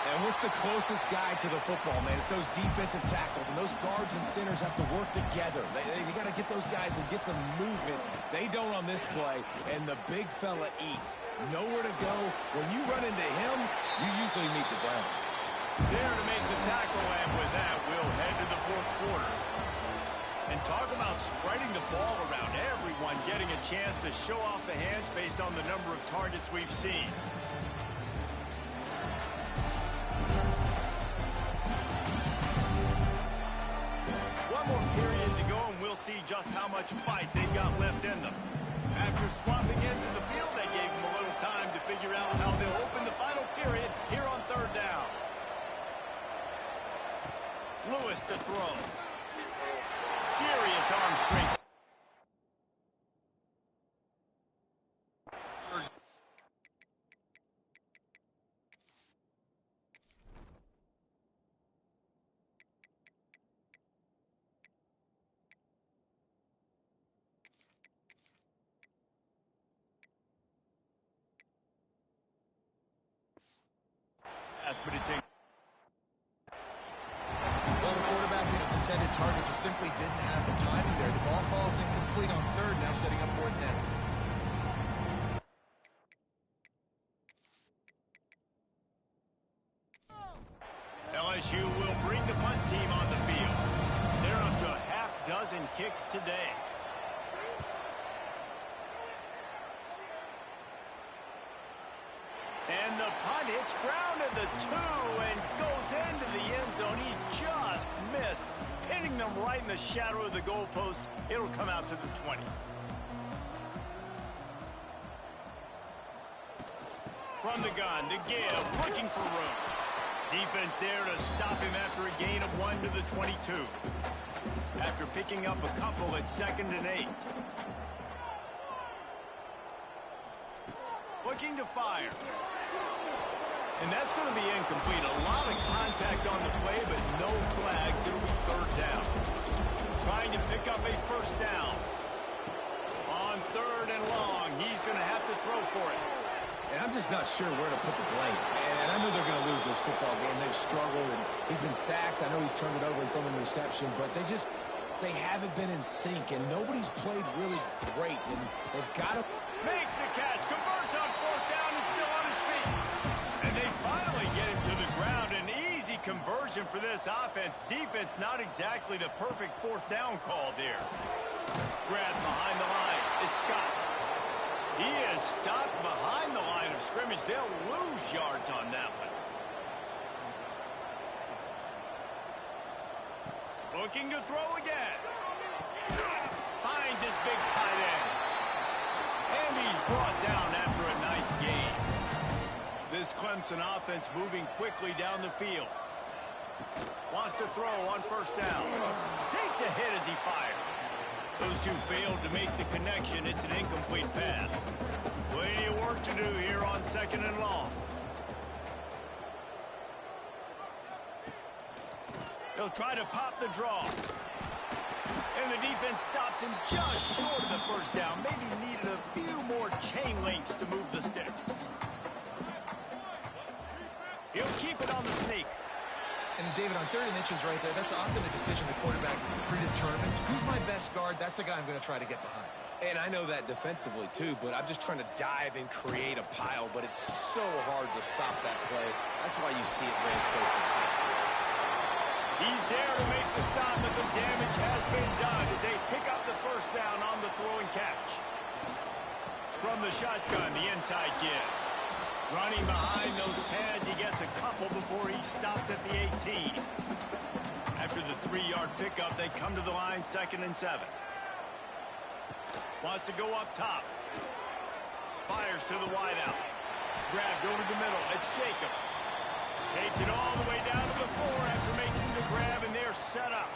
And what's the closest guy to the football, man? It's those defensive tackles, and those guards and centers have to work together. They got to get those guys and get some movement. They don't on this play, and the big fella eats. Nowhere to go. When you run into him, you usually meet the ground. There to make the tackle, and with that, we'll head to the 4th quarter. And talk about spreading the ball around. Everyone getting a chance to show off the hands based on the number of targets we've seen. One more period to go, and we'll see just how much fight they've got left in them. After swapping into the field, they gave them a little time to figure out how they'll open the final period here on 3rd down. Lewis to throw. Serious arm strength. But it's in. Well, the quarterback and his intended target just simply didn't have the timing there. The ball falls incomplete on 3rd, now setting up 4th down. LSU will bring the punt team on the field. They're up to a half-dozen kicks today. And the punt hits ground at the 2 and goes into the end zone. He just missed, hitting them right in the shadow of the goalpost. It'll come out to the 20. From the gun, the give, looking for room. Defense there to stop him after a gain of 1 to the 22. After picking up a couple at 2nd and 8. Looking to fire. And that's going to be incomplete. A lot of contact on the play, but no flags. It'll be third down. Trying to pick up a first down. On third and long, he's going to have to throw for it. And I'm just not sure where to put the blame. And I know they're going to lose this football game. They've struggled, and he's been sacked. I know he's turned it over and thrown an interception, but they haven't been in sync, and nobody's played really great. And they've got to... Makes the catch, converts on fourth down, is still on his feet. And they finally get him to the ground. An easy conversion for this offense. Defense, not exactly the perfect fourth down call there. Grab behind the line. It's Scott. He is stopped behind the line of scrimmage. They'll lose yards on that one. Looking to throw again. Finds his big tight end. And he's brought down after a nice gain. This Clemson offense moving quickly down the field. Wants to throw on first down. Takes a hit as he fires. Those two failed to make the connection. It's an incomplete pass. Plenty of work to do here on second and long. They'll try to pop the draw. And the defense stops him just short of the first down. Maybe needed a few more chain links to move the sticks. He'll keep it on the sneak. And, David, on 3rd and inches right there, that's often a decision the quarterback predetermines. Who's my best guard? That's the guy I'm going to try to get behind. And I know that defensively, too, but I'm just trying to dive and create a pile, but it's so hard to stop that play. That's why you see it ran so successful. He's there to make the stop, but the damage has been done as they pick up the first down on the throw and catch. From the shotgun, the inside give. Running behind those pads, he gets a couple before he stopped at the 18. After the 3-yard pickup, they come to the line 2nd and 7. Wants to go up top. Fires to the wideout. Grabbed over the middle. It's Jacobs. Takes it all the way down to the 4 after making the grab, and they're set up.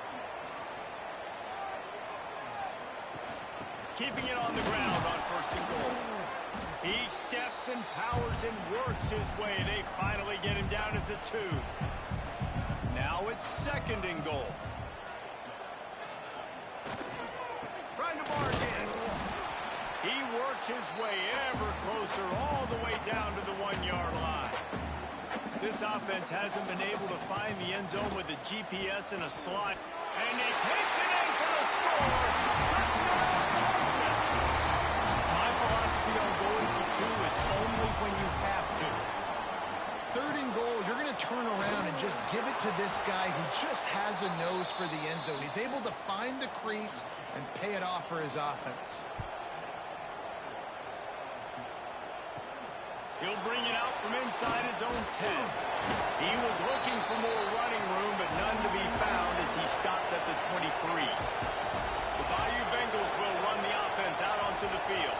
Keeping it on the ground on 1st and goal. He steps and powers and works his way. They finally get him down at the 2. Now it's 2nd and goal. Trying to barge in. He works his way ever closer all the way down to the 1-yard line. This offense hasn't been able to find the end zone with a GPS in a slot. And he takes it in for the score. Touchdown, Clemson. My philosophy on going for 2 is only when you have to. 3rd and goal, you're going to turn around and just give it to this guy who just has a nose for the end zone. He's able to find the crease and pay it off for his offense. He'll bring it out from inside his own 10. He was looking for more running room, but none to be found as he stopped at the 23. The Bayou Bengals will run the offense out onto the field.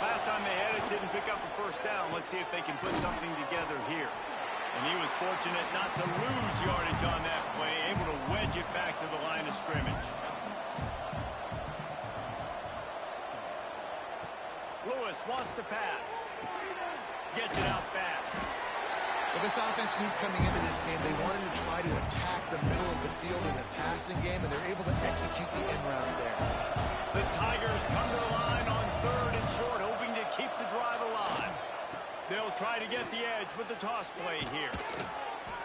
Last time they had it, didn't pick up a first down. Let's see if they can put something together here. And he was fortunate not to lose yardage on that play, able to wedge it back to the line of scrimmage. Lewis wants to pass. Gets it out fast. Well, this offense knew coming into this game they wanted to try to attack the middle of the field in the passing game, and they're able to execute the end round there. The Tigers come to the line on 3rd and short, hoping to keep the drive alive. They'll try to get the edge with the toss play here.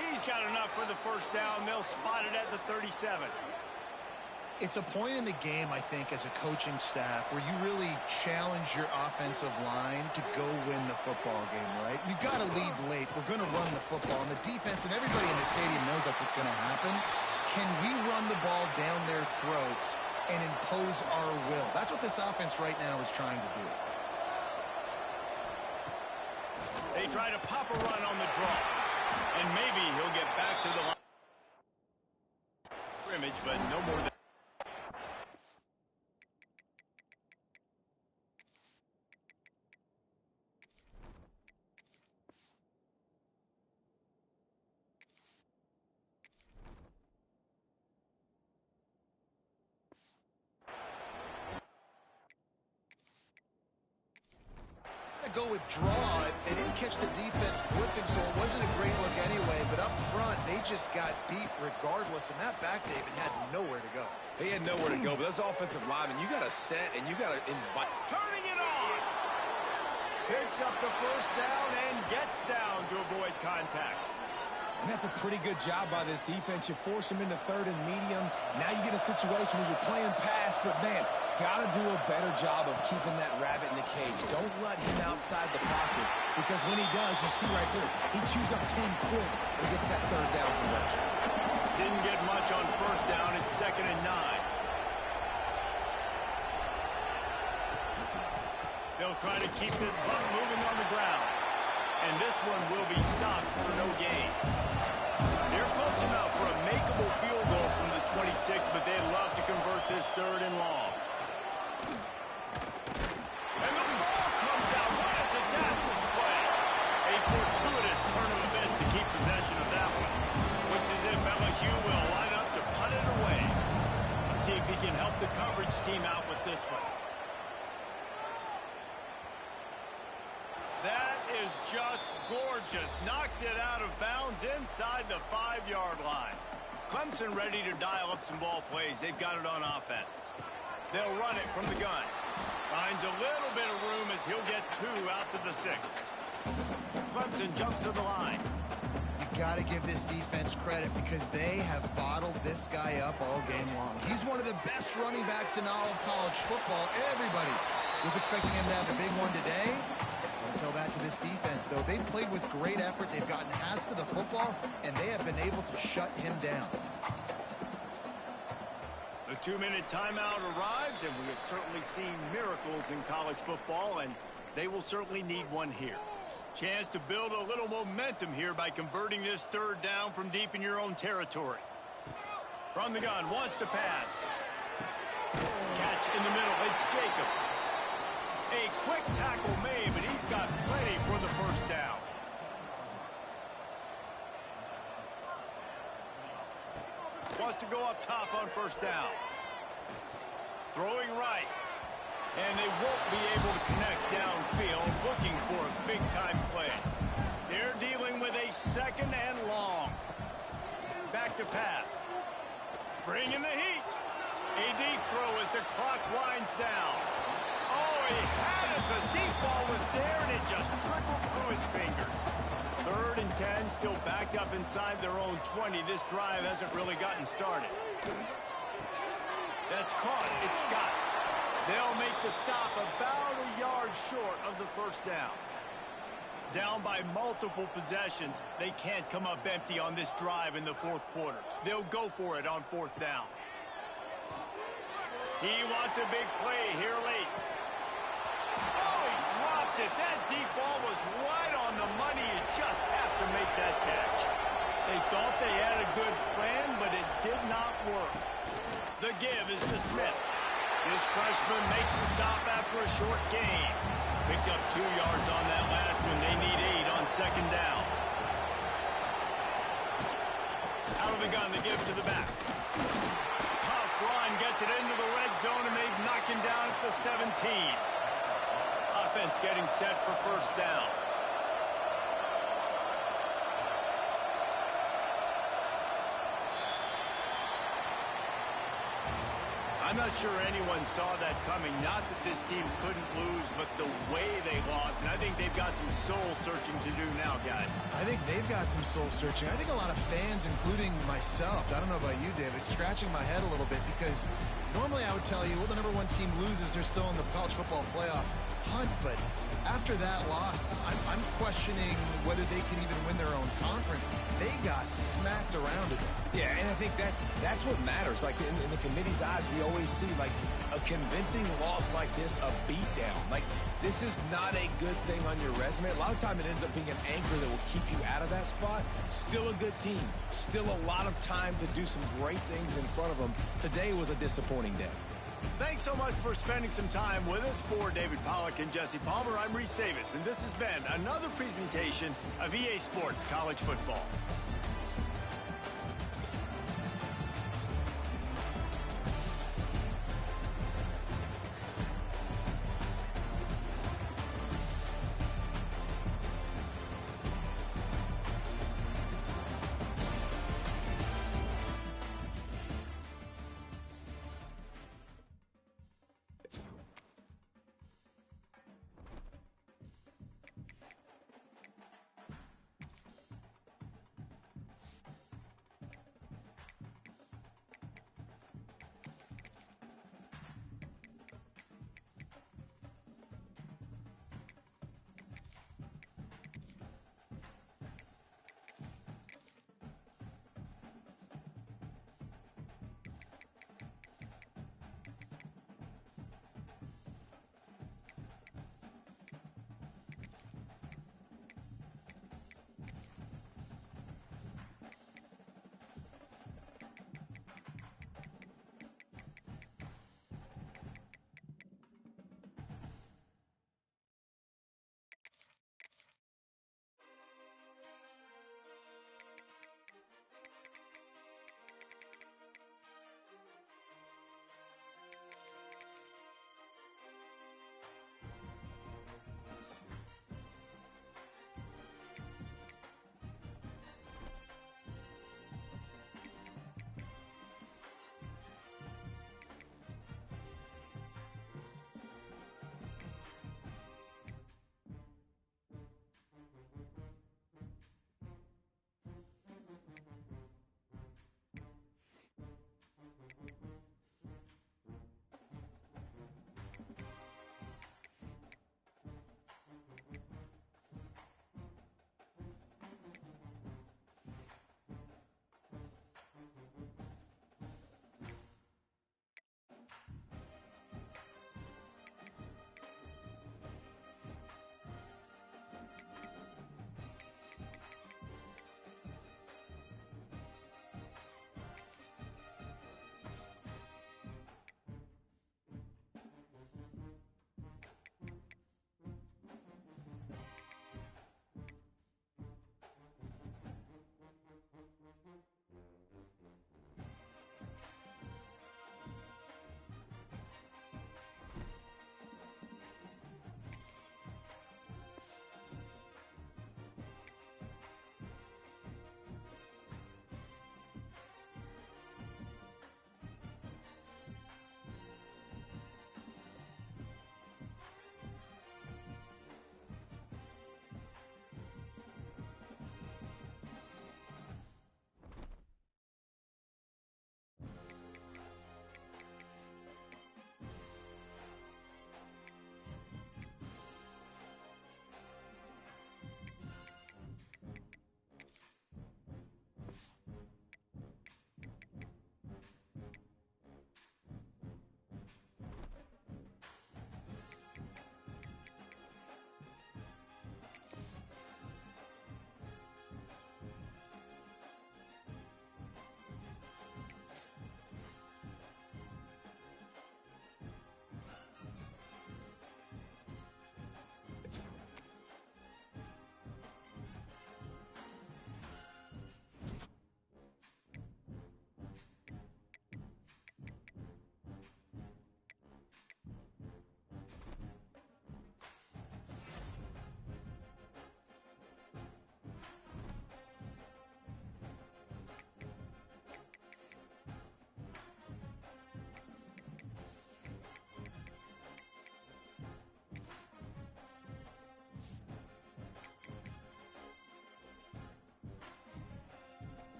He's got enough for the first down. They'll spot it at the 37. It's a point in the game, I think, as a coaching staff where you really challenge your offensive line to go win the football game, right? You've got to lead late. We're going to run the football. And the defense and everybody in the stadium knows that's what's going to happen. Can we run the ball down their throats and impose our will? That's what this offense right now is trying to do. They try to pop a run on the draw. And maybe he'll get back to the line of scrimmage, but no more than Go with draw. They didn't catch the defense blitzing, so it wasn't a great look anyway. But up front, they just got beat regardless. And that back, David, had nowhere to go. He had nowhere to go, but those offensive linemen, you got to set and you got to invite. Turning it on. Picks up the first down and gets down to avoid contact. And that's a pretty good job by this defense. You force them into third and medium. Now you get a situation where you're playing pass, but, man, got to do a better job of keeping that rabbit in the cage. Don't let him outside the pocket, because when he does, you see right there, he chews up 10 quick and gets that third down conversion. Didn't get much on first down. It's 2nd and 9. They'll try to keep this clock moving on the ground. And this one will be stopped for no gain. They're close enough for a makeable field goal from the 26, but they'd love to convert this 3rd and long. And the ball comes out. What a disastrous play. A fortuitous turn of events to keep possession of that one. Looks as if LSU will line up to punt it away. Let's see if he can help the coverage team out with this one. That is just gorgeous. Knocks it out of bounds inside the 5-yard line. Clemson ready to dial up some ball plays. They've got it on offense. They'll run it from the gun. Finds a little bit of room as he'll get 2 out to the 6. Clemson jumps to the line. You got to give this defense credit because they have bottled this guy up all game long. He's one of the best running backs in all of college football. Everybody was expecting him to have a big one today. Don't tell that to this defense, though. They've played with great effort. They've gotten hats to the football, and they have been able to shut him down. The 2-minute timeout arrives, and we have certainly seen miracles in college football, and they will certainly need one here. Chance to build a little momentum here by converting this 3rd down from deep in your own territory. From the gun, wants to pass. Catch in the middle, it's Jacobs. A quick tackle made, but he's got plenty for the 1st down. Wants to go up top on 1st down. Throwing right. And they won't be able to connect downfield, looking for a big-time play. They're dealing with a 2nd and long. Back to pass. Bringing the heat. A deep throw as the clock winds down. Oh, he had it. The deep ball was there, and it just trickled through his fingers. 3rd and 10, still backed up inside their own 20. This drive hasn't really gotten started. That's caught. It's Scott. They'll make the stop about a yard short of the 1st down. Down by multiple possessions, they can't come up empty on this drive in the 4th quarter. They'll go for it on 4th down. He wants a big play here late. Oh, he dropped it. That deep ball was right on the money. You just have to make that catch. They thought they had a good plan, but it did not work. The give is to Smith. This freshman makes the stop after a short gain. Picked up 2 yards on that last one. They need 8 on 2nd down. Out of the gun, the give to the back. Tough run, gets it into the red zone, and they knock him down at the 17. Offense getting set for 1st down. I'm not sure anyone saw that coming. Not that this team couldn't lose, but the way they lost. And I think they've got some soul-searching to do now, guys. I think they've got some soul-searching. I think a lot of fans, including myself, I don't know about you, David, scratching my head a little bit because normally I would tell you, well, the #1 team loses, they're still in the college football playoff hunt. But after that loss, I'm questioning whether they can even win their own conference. They got smacked around it. Yeah, and I think that's what matters. Like in the committee's eyes, we always see like a convincing loss like this, a beatdown. Like this is not a good thing on your resume. A lot of time it ends up being an anchor that will keep you out of that spot. Still a good team. Still a lot of time to do some great things in front of them. Today was a disappointing day. Thanks so much for spending some time with us. For David Pollack and Jesse Palmer, I'm Reese Davis, and this has been another presentation of EA Sports College Football.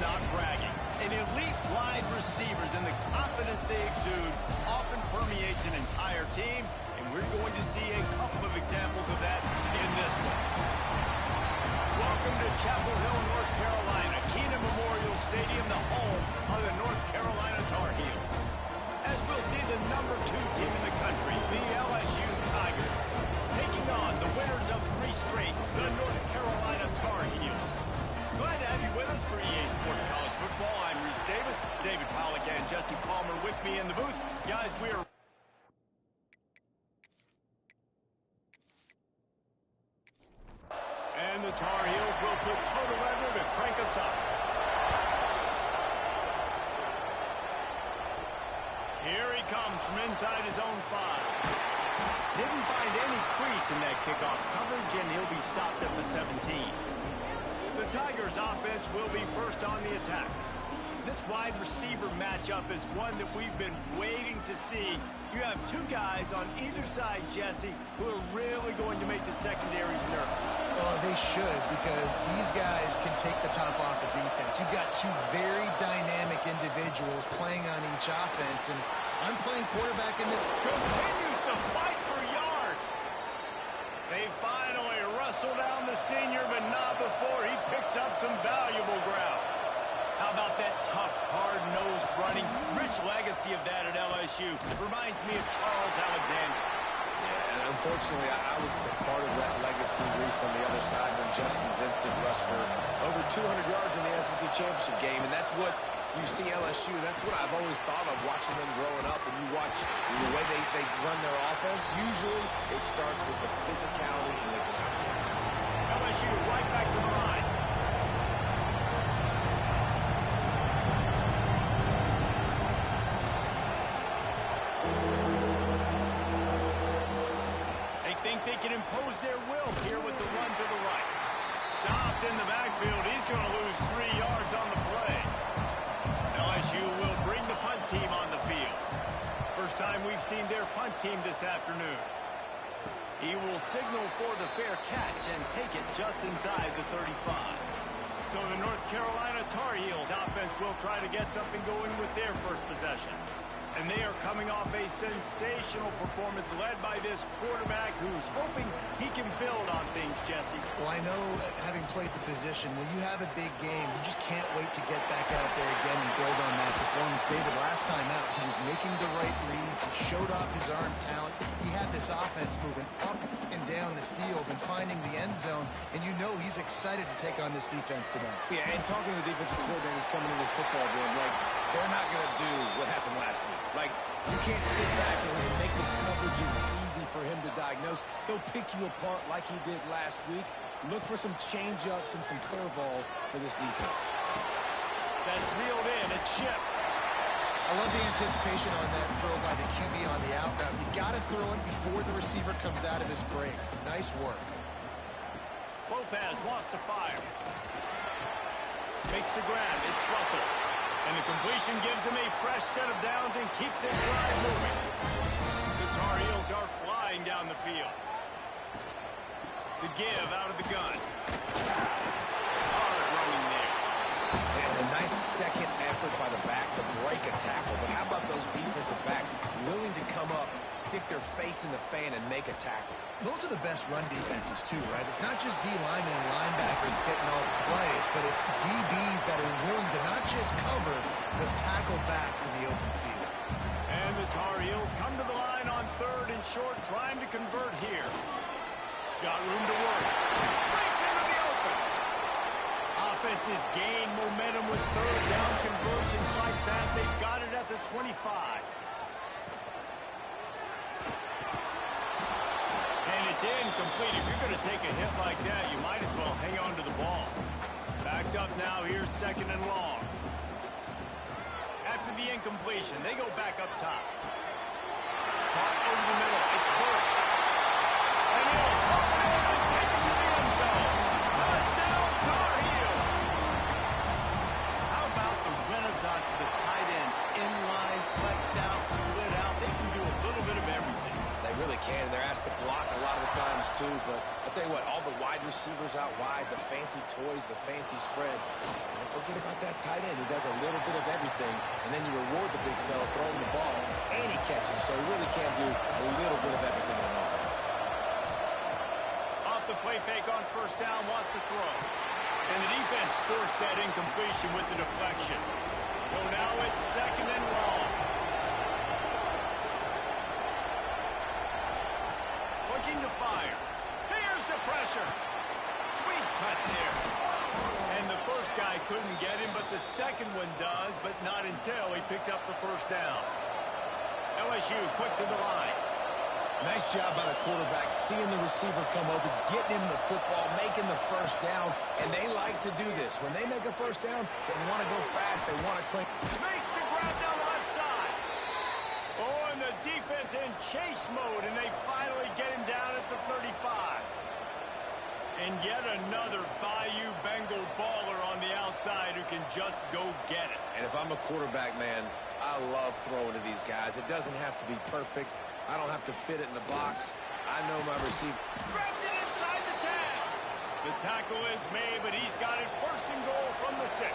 not bragging. And elite wide receivers and the confidence they exude often permeates an entire team, and we're going to see a couple of examples of that in this one. Welcome to Chapel Hill, North Carolina, Keenan Memorial Stadium, the home of the North Carolina Tar Heels. As we'll see the number 2 team in the country, the LSU Tigers, taking on the winners of 3 straight, the North Carolina Tar Heels. Glad to have you with us for EA Sports College Football. I'm Reese Davis, David Pollack and Jesse Palmer with me in the booth. Guys, we are... And the Tar Heels will put total leather to crank us up. Here he comes from inside his own 5. Didn't find any crease in that kickoff coverage, and he'll be stopped at the 17. The Tigers' offense will be first on the attack. This wide receiver matchup is one that we've been waiting to see. You have 2 guys on either side, Jesse, who are really going to make the secondaries nervous. Well, they should, because these guys can take the top off the defense. You've got 2 very dynamic individuals playing on each offense, and I'm playing quarterback in the... Continues to fight for yards. They finally wrestle down the senior, but not before he picks up some valuable ground. How about that tough, hard-nosed running? Rich legacy of that at LSU. Reminds me of Charles Alexander. Yeah, and unfortunately, I was a part of that legacy, Reese, on the other side when Justin Vincent rushed for over 200 yards in the SEC Championship game, and that's what you see LSU. That's what I've always thought of watching them growing up, and you watch the way they run their offense. Usually, it starts with the physicality and the ground. LSU right back to the line. They can impose their will here with the run to the right. Stopped in the backfield. He's going to lose 3 yards on the play. LSU will bring the punt team on the field. First time we've seen their punt team this afternoon. He will signal for the fair catch and take it just inside the 35. So the North Carolina Tar Heels offense will try to get something going with their first possession. And they are coming off a sensational performance led by this quarterback who's hoping he can build on things, Jesse. Well, I know, having played the position, when you have a big game, you just can't wait to get back out there again and build on that performance. David, last time out, he was making the right reads. He showed off his arm talent. He had this offense moving up and down the field and finding the end zone. And you know he's excited to take on this defense today. Yeah, and talking to the defensive coordinators coming in this football game, like, they're not going to do what happened last week. Like, you can't sit back and make the coverages easy for him to diagnose. He'll pick you apart like he did last week. Look for some change-ups and some curveballs for this defense. That's reeled in. It's Ship. I love the anticipation on that throw by the QB on the out route. You got to throw it before the receiver comes out of his break. Nice work. Lopez wants to fire. Makes the grab. It's Russell. And the completion gives him a fresh set of downs and keeps this drive moving. The Tar Heels are flying down the field. The give out of the gun. Hard running there. And a nice second effort by the back to break a tackle. But how about those defensive backs willing to come up, stick their face in the fan, and make a tackle? Those are the best run defenses, too, right? It's not just D linemen and linebackers getting all the plays, but it's DBs that are willing to not just cover, but tackle backs in the open field. And the Tar Heels come to the line on 3rd and short, trying to convert here. Got room to work. Breaks into the open. Offenses gain momentum with 3rd down conversions like that. They've got it at the 25. And it's incomplete. If you're going to take a hit like that, you might as well hang on to the ball. Backed up now. Here's 2nd and long. After the incompletion, they go back up top. Caught over the middle. It's Burke. And he'll pump it in and take it to the end zone. Touchdown, Tar Heels. How about the renaissance of the tight ends? Inline, flexed out, split out. They can do a little bit of everything. They really can. They're asked to block a lot of the times, too. But a I'll tell you what, all the wide receivers out wide, the fancy toys, the fancy spread. Don't forget about that tight end. He does a little bit of everything, and then you reward the big fella throwing the ball, and he catches, so he really can do a little bit of everything in an offense. Off the play fake on first down, wants to throw. And the defense forced that incompletion with the deflection. So now it's second and long. Looking to fire. Here's the pressure. Sweet cut there. And the first guy couldn't get him, but the second one does, but not until he picks up the first down. LSU quick to the line. Nice job by the quarterback, seeing the receiver come open, getting him the football, making the first down, and they like to do this. When they make a first down, they want to go fast, they want to clean. Makes the grab down the left side. Oh, and the defense in chase mode, and they finally get him down at the 35. And yet another Bayou Bengal baller on the outside who can just go get it. And if I'm a quarterback, man, I love throwing to these guys. It doesn't have to be perfect. I don't have to fit it in the box. I know my receiver. Grabs it inside the 10. The tackle is made, but he's got it first and goal from the 6.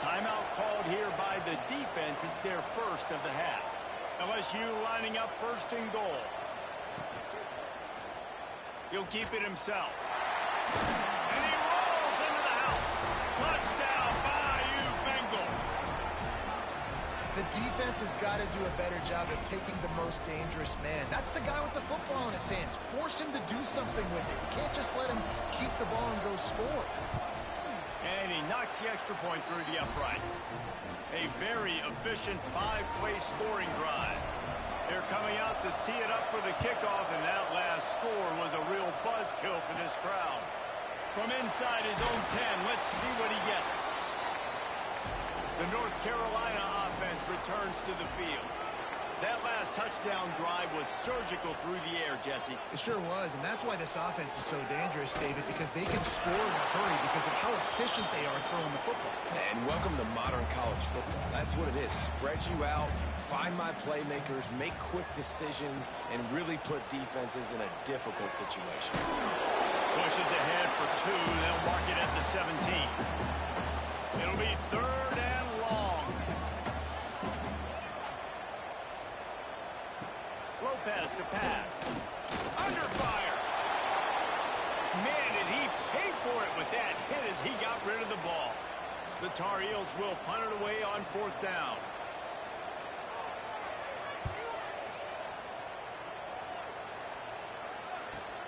Timeout called here by the defense. It's their first of the half. LSU lining up first and goal. He'll keep it himself. And he rolls into the house. Touchdown, Bayou Bengals. The defense has got to do a better job of taking the most dangerous man. That's the guy with the football in his hands. Force him to do something with it. You can't just let him keep the ball and go score. And he knocks the extra point through the uprights. A very efficient 5-play scoring drive. They're coming out to tee it up for the kickoff, and that last score was a real buzzkill for this crowd. From inside his own 10, let's see what he gets. The North Carolina offense returns to the field. That last touchdown drive was surgical through the air, Jesse. It sure was, and that's why this offense is so dangerous, David, because they can score in a hurry because of how efficient they are throwing the football. And welcome to modern college football. That's what it is. Spread you out, find my playmakers, make quick decisions, and really put defenses in a difficult situation. Pushes ahead for 2. They'll mark it at the 17. It'll be third and long. Lopez to pass. Under fire. Man, did he pay for it with that hit as he got rid of the ball. The Tar Heels will punt it away on fourth down.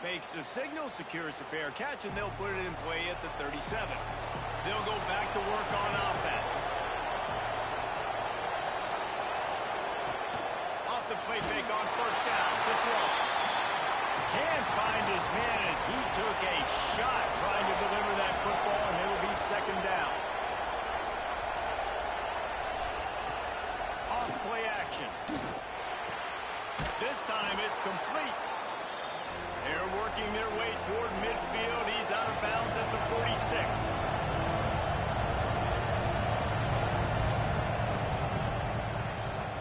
Makes the signal, secures the fair catch, and they'll put it in play at the 37. They'll go back to work on offense. Off the play fake on first down. The throw. Can't find his man as he took a shot trying to deliver that football, and it'll be second down. Off play action. This time it's complete. They're working their way toward midfield. He's out of bounds at the 46.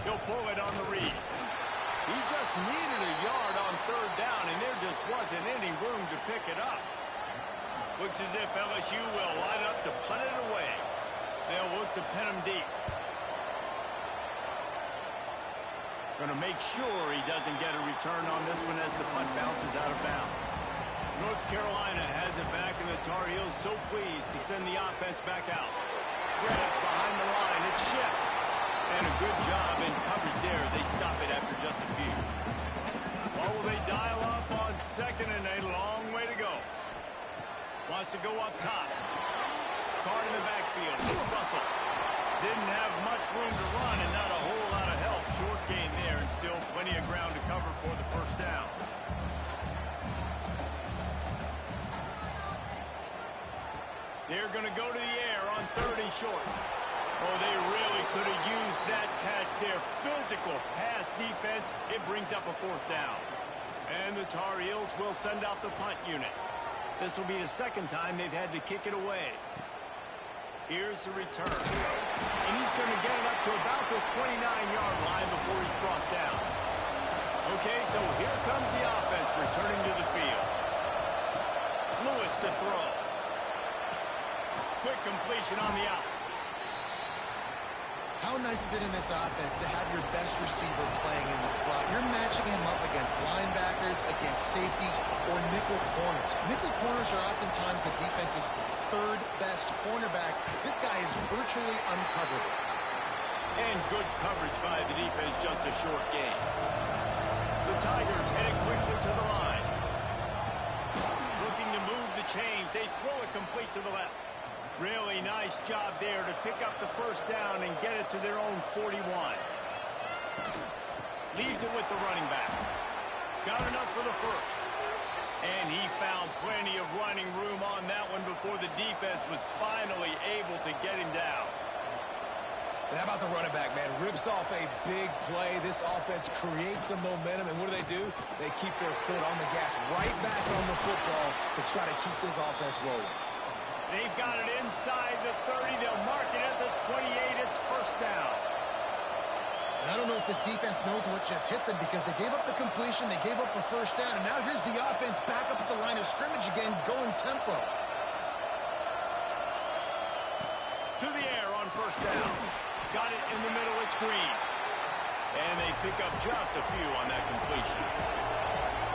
He'll pull it on the read. He just needed a yard on third down, and there just wasn't any room to pick it up. Looks as if LSU will line up to punt it away. They'll look to pin him deep. Going to make sure he doesn't get a return on this one as the punt bounces out of bounds. North Carolina has it back, and the Tar Heels so pleased to send the offense back out. Grab behind the line. It's shipped. And a good job in coverage there. They stop it after just a few. What will they dial up on second, and a long way to go. Wants to go up top. Card in the backfield. It's Russell. Didn't have much room to run and not a whole lot of help. Short gain there and still plenty of ground to cover for the first down. They're going to go to the air on third and short. Oh, they really could have used that catch there. Physical pass defense. It brings up a fourth down. And the Tar Heels will send out the punt unit. This will be the second time they've had to kick it away. Here's the return. And he's going to get it up to about the 29-yard line before he's brought down. Okay, so here comes the offense returning to the field. to throw. Quick completion on the out. How nice is it in this offense to have your best receiver playing in the slot? You're matching him up against linebackers, against safeties, or nickel corners. Nickel corners are oftentimes the defense's third best cornerback. This guy is virtually uncoverable. And good coverage by the defense, just a short gain. The Tigers headed quickly to the line. Looking to move the chains. They throw it complete to the left. Really nice job there to pick up the first down and get it to their own 41. Leaves it with the running back. Got enough for the first. And he found plenty of running room on that one before the defense was finally able to get him down. And how about the running back, man? Rips off a big play. This offense creates some momentum, and what do? They keep their foot on the gas right back on the football to try to keep this offense rolling. They've got it inside the 30. They'll mark it at the 28. It's first down. And I don't know if this defense knows what just hit them because they gave up the completion, they gave up a first down, and now here's the offense back up at the line of scrimmage again, going tempo. To the air on first down. Got it in the middle. It's Green. And they pick up just a few on that completion.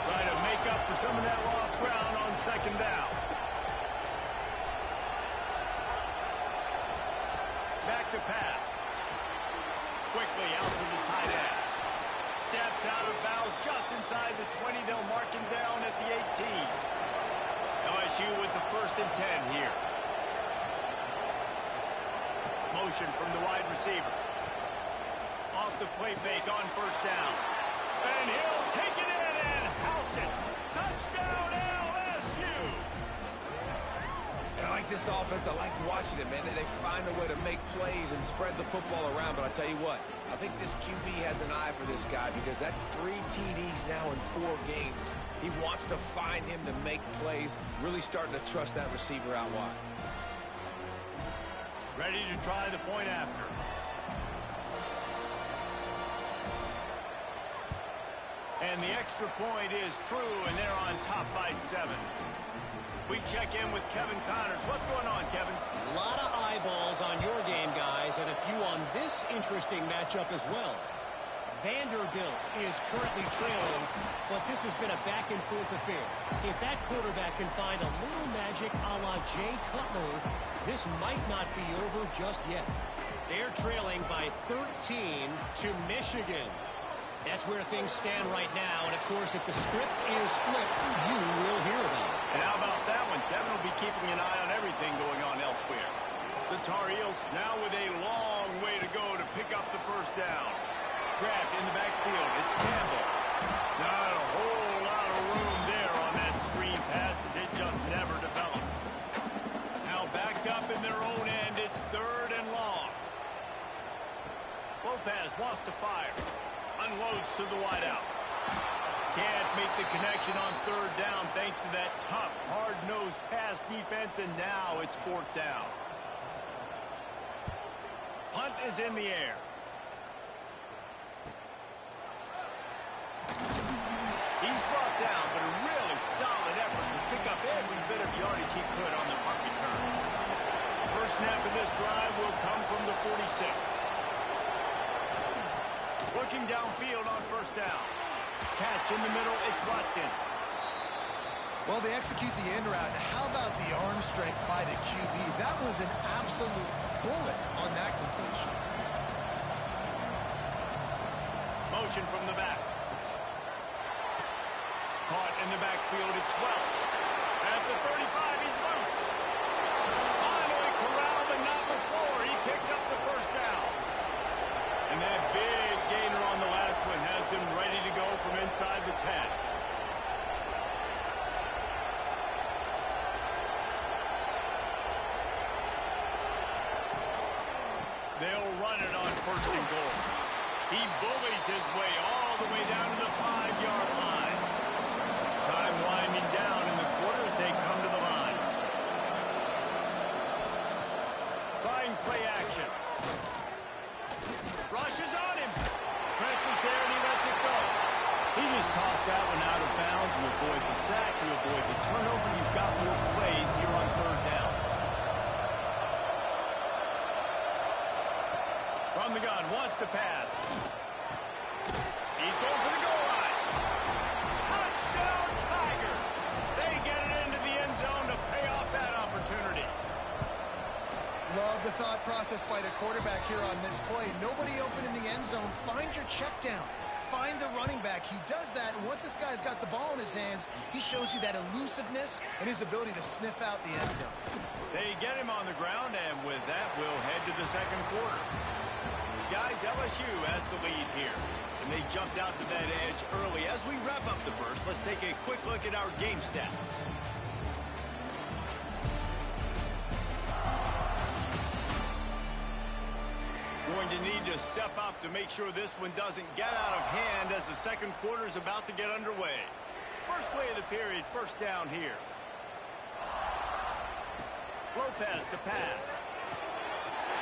Try to make up for some of that lost ground on second down. Back to pass. Quickly out to the tight end. Steps out of bounds just inside the 20. They'll mark him down at the 18. LSU with the 1st and 10 here. Motion from the wide receiver. Off the play fake on first down. And he'll take it in and house it. Touchdown LSU! And I like this offense. I like watching it, man. They find a way to make plays and spread the football around. But I tell you what, I think this QB has an eye for this guy because that's 3 TDs now in 4 games. He wants to find him to make plays, really starting to trust that receiver out wide. Ready to try the point after. And the extra point is true, and they're on top by 7. We check in with Kevin Connors. What's going on, Kevin? A lot of eyeballs on your game, guys, and a few on this interesting matchup as well. Vanderbilt is currently trailing, but this has been a back-and-forth affair. If that quarterback can find a little magic a la Jay Cutler, this might not be over just yet. They're trailing by 13 to Michigan. That's where things stand right now, and of course, if the script is flipped, you will hear about it. And how about that one? Kevin will be keeping an eye on everything going on elsewhere. The Tar Heels now with a long way to go to pick up the first down. Grabbed in the backfield. It's Campbell. Not a whole lot of room there on that screen pass as it just never developed. Now backed up in their own end. It's 3rd and long. Lopez wants to fire. Unloads to the wideout. Can't make the connection on 3rd down thanks to that tough, hard-nosed pass defense, and now it's 4th down. Punt is in the air. He's brought down, but a really solid effort to pick up every bit of yardage he could on the punt return. First snap of this drive will come from the 46. Looking downfield on first down. Catch in the middle, it's Watkins. Well, they execute the end route. How about the arm strength by the QB? That was an absolute bullet on that completion. Motion from the back. Caught in the backfield, it's Welch. At the 35, he's loose. Finally corralled, but not before. He picks up the first down. And that big gainer on the last one has him ready to go from inside the 10. They'll run it on 1st and goal. He bullies his way all the way down to the 5-yard line. Time winding down in the quarter as they come to the line. Trying play action. Rushes on him. Pressure's there and he lets it go. He just tossed that one out of bounds. You avoid the sack, you avoid the turnover. You've got more plays here on third down. From the gun, wants to pass. He's going for the goal line. Touchdown, Tigers. They get it into the end zone to pay off that opportunity. Love the thought process by the quarterback here on this play. Nobody open in the end zone. Find your check down. Find the running back. He does that, and once this guy's got the ball in his hands, he shows you that elusiveness and his ability to sniff out the end zone. They get him on the ground, and with that, we'll head to the second quarter. Guys, LSU has the lead here, and they jumped out to that edge early. As we wrap up the first, let's take a quick look at our game stats. Going to need to step up to make sure this one doesn't get out of hand as the second quarter is about to get underway. First play of the period, first down here. Lopez to pass.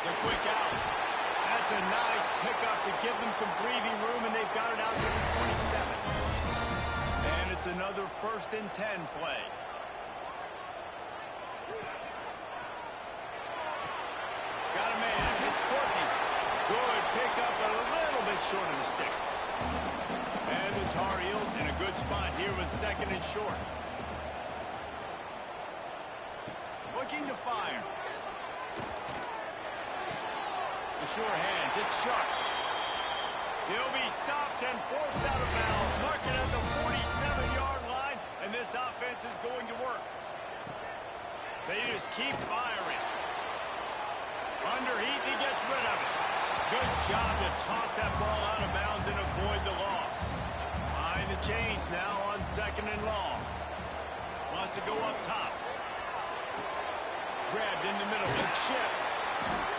The quick out. That's a nice pickup to give them some breathing room, and they've got it out to the 27. And it's another 1st and 10 play. Got a man. It's Courtney. Good pickup, a little bit short of the sticks. And the Tar Heels in a good spot here with 2nd and short. Looking to fire. The sure hands, it's Sharp. He'll be stopped and forced out of bounds. Mark it at the 47-yard line, and this offense is going to work. They just keep firing. Under heat, he gets rid of it. Good job to toss that ball out of bounds and avoid the loss. Behind the chains now on 2nd and long. Wants to go up top. Grabbed in the middle. It's Ship.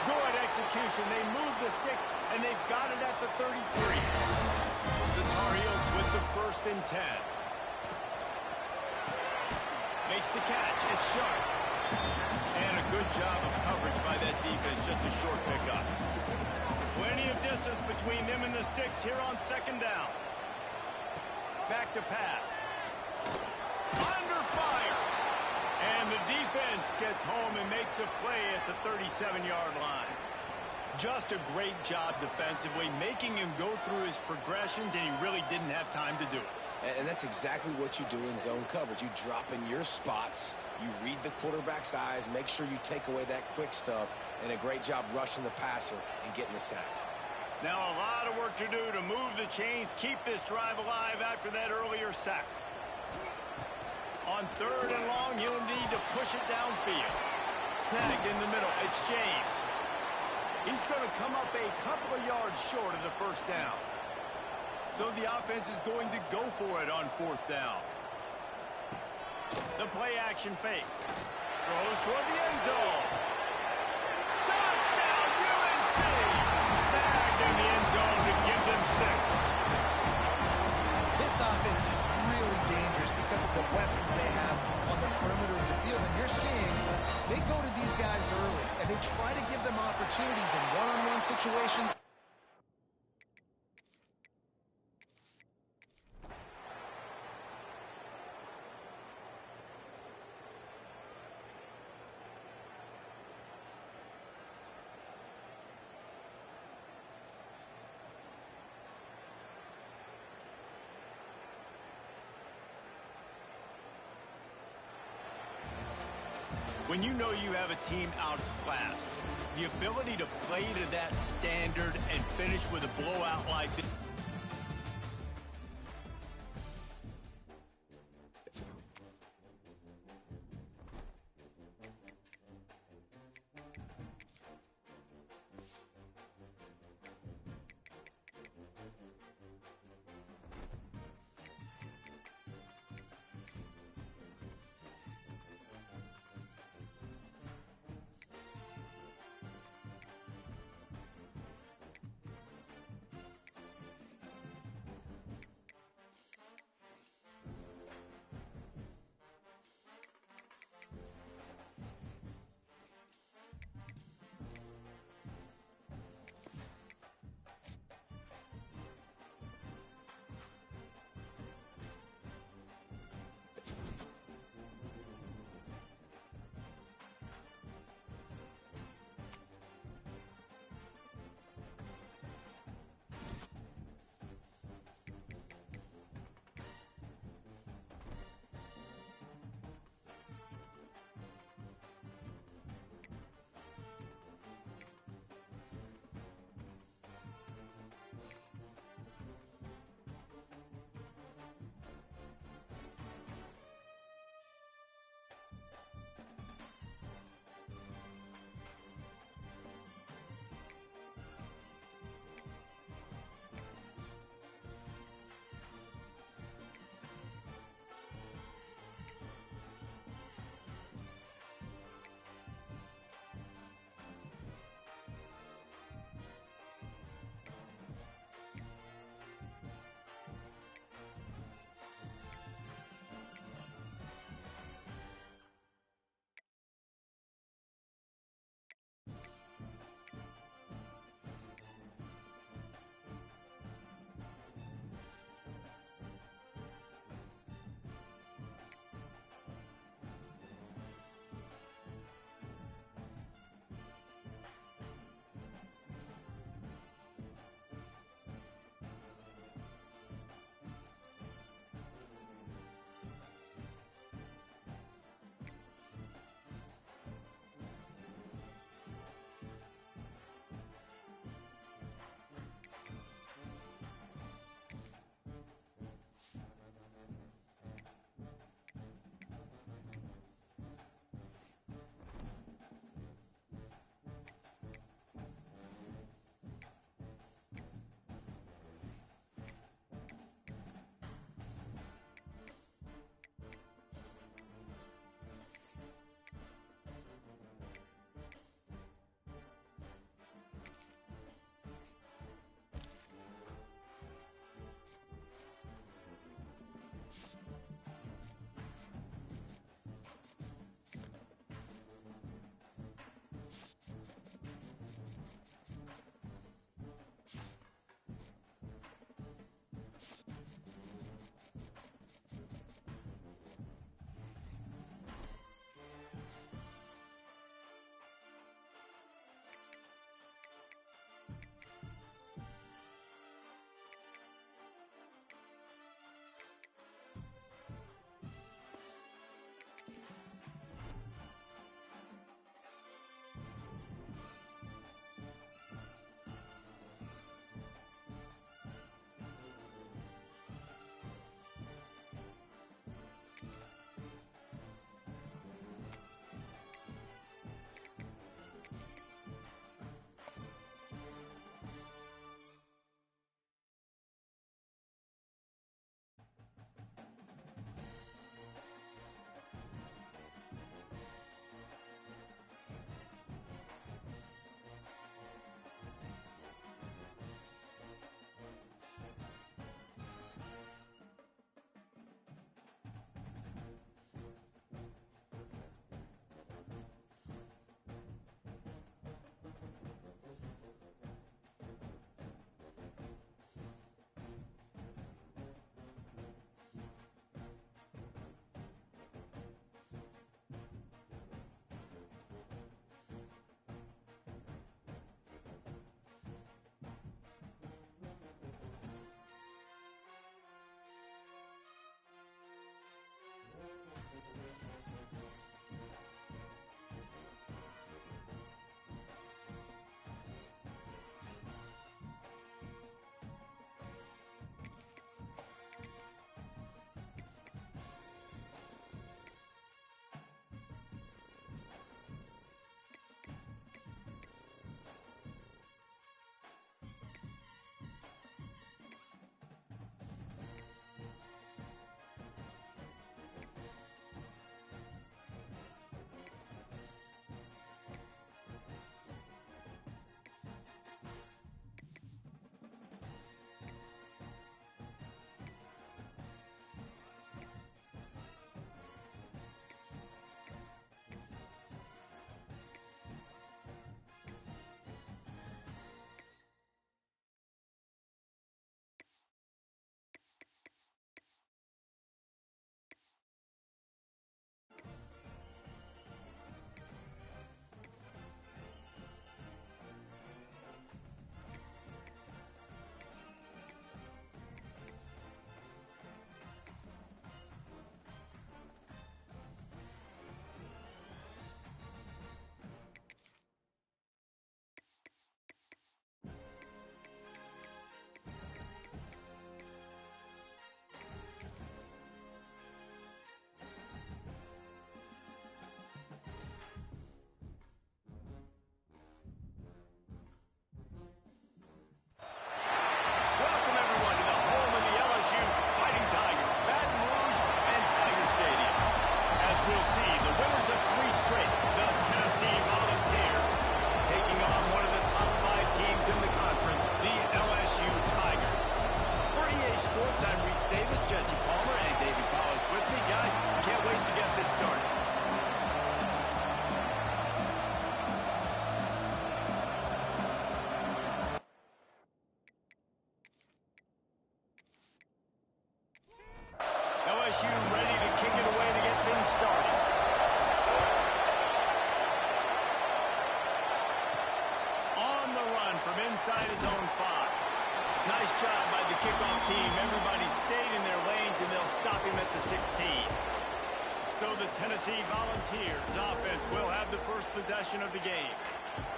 Good execution. They move the sticks, and they've got it at the 33. The Tar Heels with the 1st and 10. Makes the catch. It's Sharp. And a good job of coverage by that defense. Just a short pickup. Plenty of distance between them and the sticks here on 2nd down. Back to pass. Under fire. And the defense gets home and makes a play at the 37-yard line. Just a great job defensively, making him go through his progressions, and he really didn't have time to do it. And that's exactly what you do in zone coverage. You drop in your spots, you read the quarterback's eyes, make sure you take away that quick stuff, and a great job rushing the passer and getting the sack. Now a lot of work to do to move the chains, keep this drive alive after that earlier sack. On 3rd and long, he'll need to push it downfield. Snagged in the middle. It's James. He's going to come up a couple of yards short of the 1st down. So the offense is going to go for it on 4th down. The play action fake. Throws toward the end zone. Touchdown, UNC! Snagged in the end zone to give them 6. This offense is really dangerous because of the weapons they have on the perimeter of the field. And you're seeing they go to these guys early, and they try to give them opportunities in one-on-one situations. When you know you have a team outclassed, the ability to play to that standard and finish with a blowout like this. LSU ready to kick it away to get things started. On the run from inside his own 5. Nice job by the kickoff team. Everybody stayed in their lanes, and they'll stop him at the 16. So the Tennessee Volunteers offense will have the first possession of the game.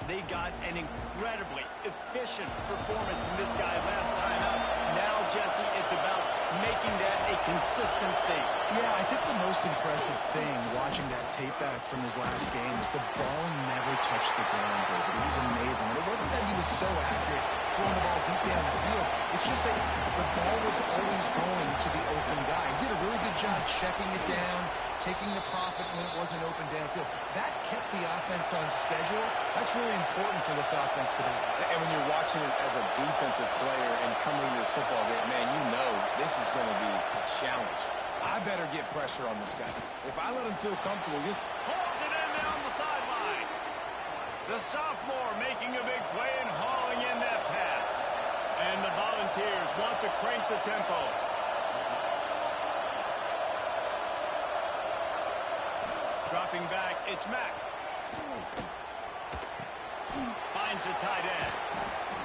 They got an incredibly efficient performance from this guy last time out. Now, Jesse, it's about making that a consistent thing. Yeah, I think the most impressive thing watching that tape back from his last game is the ball never touched the ground, David. It was amazing. And it wasn't that he was so accurate throwing the ball deep down the field. It's just that the ball was always going to the open guy. He did a really good job checking it down, taking the profit when it wasn't open downfield. That kept the offense on schedule. That's really important for this offense today. And when you're watching it as a defensive player and coming to this football game, man, you know this is going to be a challenge. I better get pressure on this guy. If I let him feel comfortable, just Pulls it in down the sideline. The sophomore making a big play and hauling in that pass. And the Volunteers want to crank the tempo. Dropping back, it's Mack. Finds the tight end.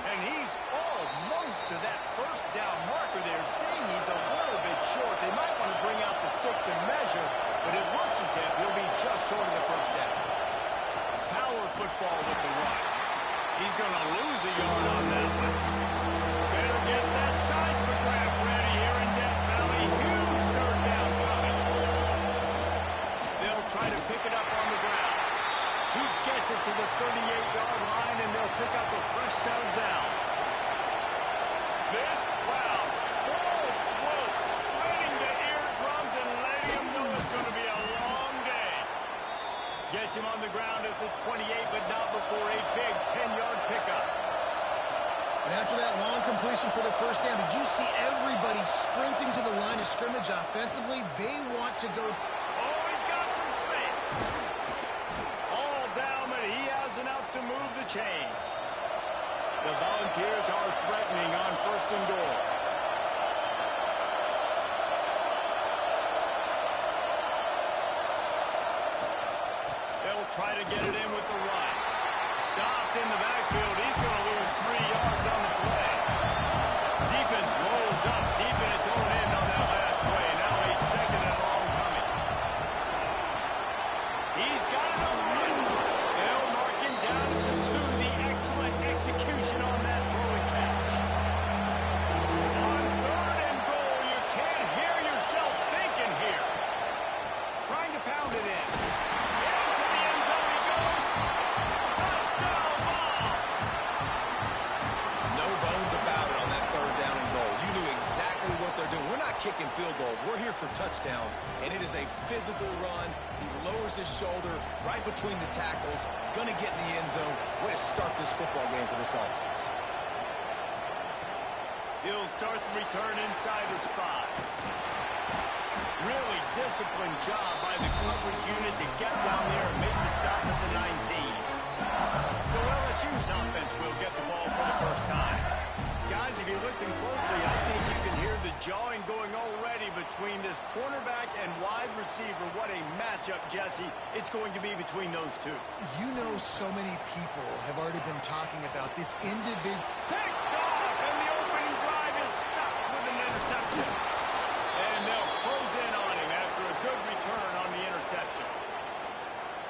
And he's almost to that first down marker there, saying he's a little bit short. They might want to bring out the sticks and measure, but it looks as if he'll be just short of the first down. Power football with the run. He's going to lose a yard on that one. Better get that seismograph ready here in Death Valley. Huge third down coming. They'll try to pick it up on the ground. He gets it to the 38-yard line, and they'll pick up a fresh set of downs. This crowd, full throat, sweating the eardrums and letting him know it's going to be a long day. Gets him on the ground at the 28, but not before a big 10-yard pickup. And after that long completion for the first down, did you see everybody sprinting to the line of scrimmage offensively? They want to go. Oh, he's got some space. All down, but he has enough to move the chains. The Volunteers are threatening on first and goal. They'll try to get it in with the run. Stopped in the backfield. He's going to lose 3 yards on the play. Defense rolls up deep in its own end on that last play. Now a second and long coming. He's got it on the run. They'll mark him down at the 2. The excellent execution on that throw and catch. On third and goal, you can't hear yourself thinking here. Trying to pound it in. Into the end zone he goes. Touchdown ball. no bones about it on that third down and goal. You knew exactly what they're doing. We're not kicking field goals. We're here for touchdowns, and it is a physical run. He lowers his shoulder right between the tackles, going to get in the end zone. Way to start this football game for this offense. He'll start the return inside his 5. Really disciplined job by the coverage unit to get down there and make the stop at the 19. So LSU's offense will get the ball for the first time. Guys, if you listen closely, I think you can hear the jawing going already between this cornerback and wide receiver. What a matchup, Jesse, it's going to be between those two. You know, so many people have already been talking about this individual. Picked off, and the opening drive is stopped with an interception. And they'll close in on him after a good return on the interception.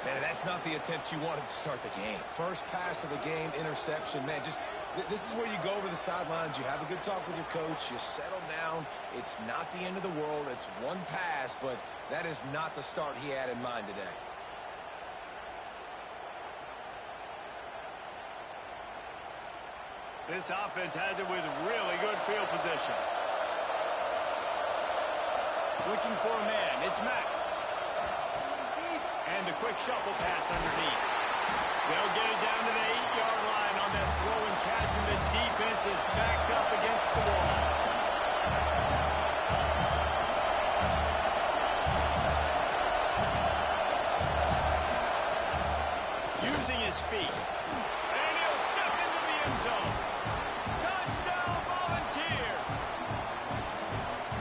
Man, that's not the attempt you wanted to start the game. First pass of the game, interception. Man, just this is where you go over the sidelines. You have a good talk with your coach. You settle down. It's not the end of the world. It's one pass, but that is not the start he had in mind today. This offense has it with really good field position. Looking for a man. It's Mack. And a quick shuffle pass underneath. They'll get it down to the 8-yard line on that throw and catch, and the defense is backed up against the wall. Using his feet. And he'll step into the end zone. Touchdown, Volunteers!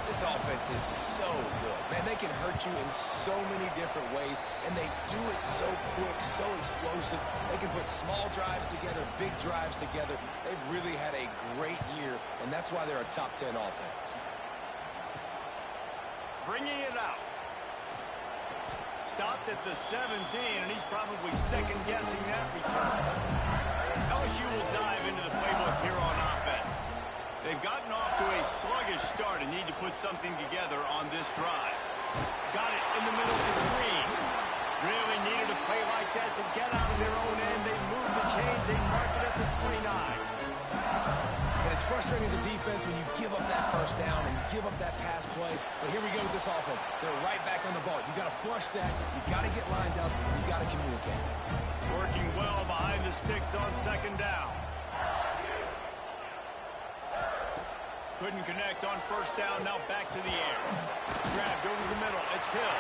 This offense is so good. Man, Man, they can hurt you in so many different ways, and they do it so quick, so explosive. They can put small drives together, big drives together. They've really had a great year, and that's why they're a top 10 offense. Bringing it out. Stopped at the 17, and he's probably second-guessing that return. LSU will dive into the playbook here on offense. They've gotten off to a sluggish start and need to put something together on this drive. Got it in the middle. It's Green. Really needed a play like that to get out of their own end. They move the chains. They mark it at the 29. And it's frustrating as a defense when you give up that first down and give up that pass play. But here we go with this offense. They're right back on the ball. You got to flush that. You got to get lined up. You got to communicate. Working well behind the sticks on second down. Couldn't connect on first down. Now back to the air. Grabbed over the middle. It's Hill.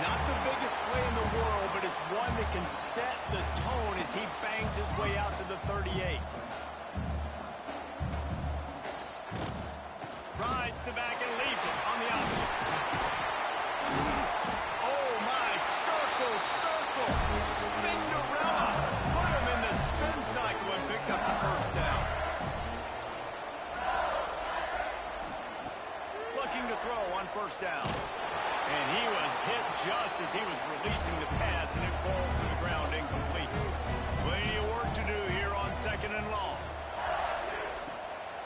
Not the biggest play in the world, but it's one that can set the tone as he bangs his way out to the 38. Rides the back and leaves it on the option. Oh, my. Circle, circle. Spinderella. Put him in the spin cycle and picked up the first down. Looking to throw on first down. And he was hit just as he was releasing the pass, and it falls to the ground incomplete. Plenty of work to do here on second and long.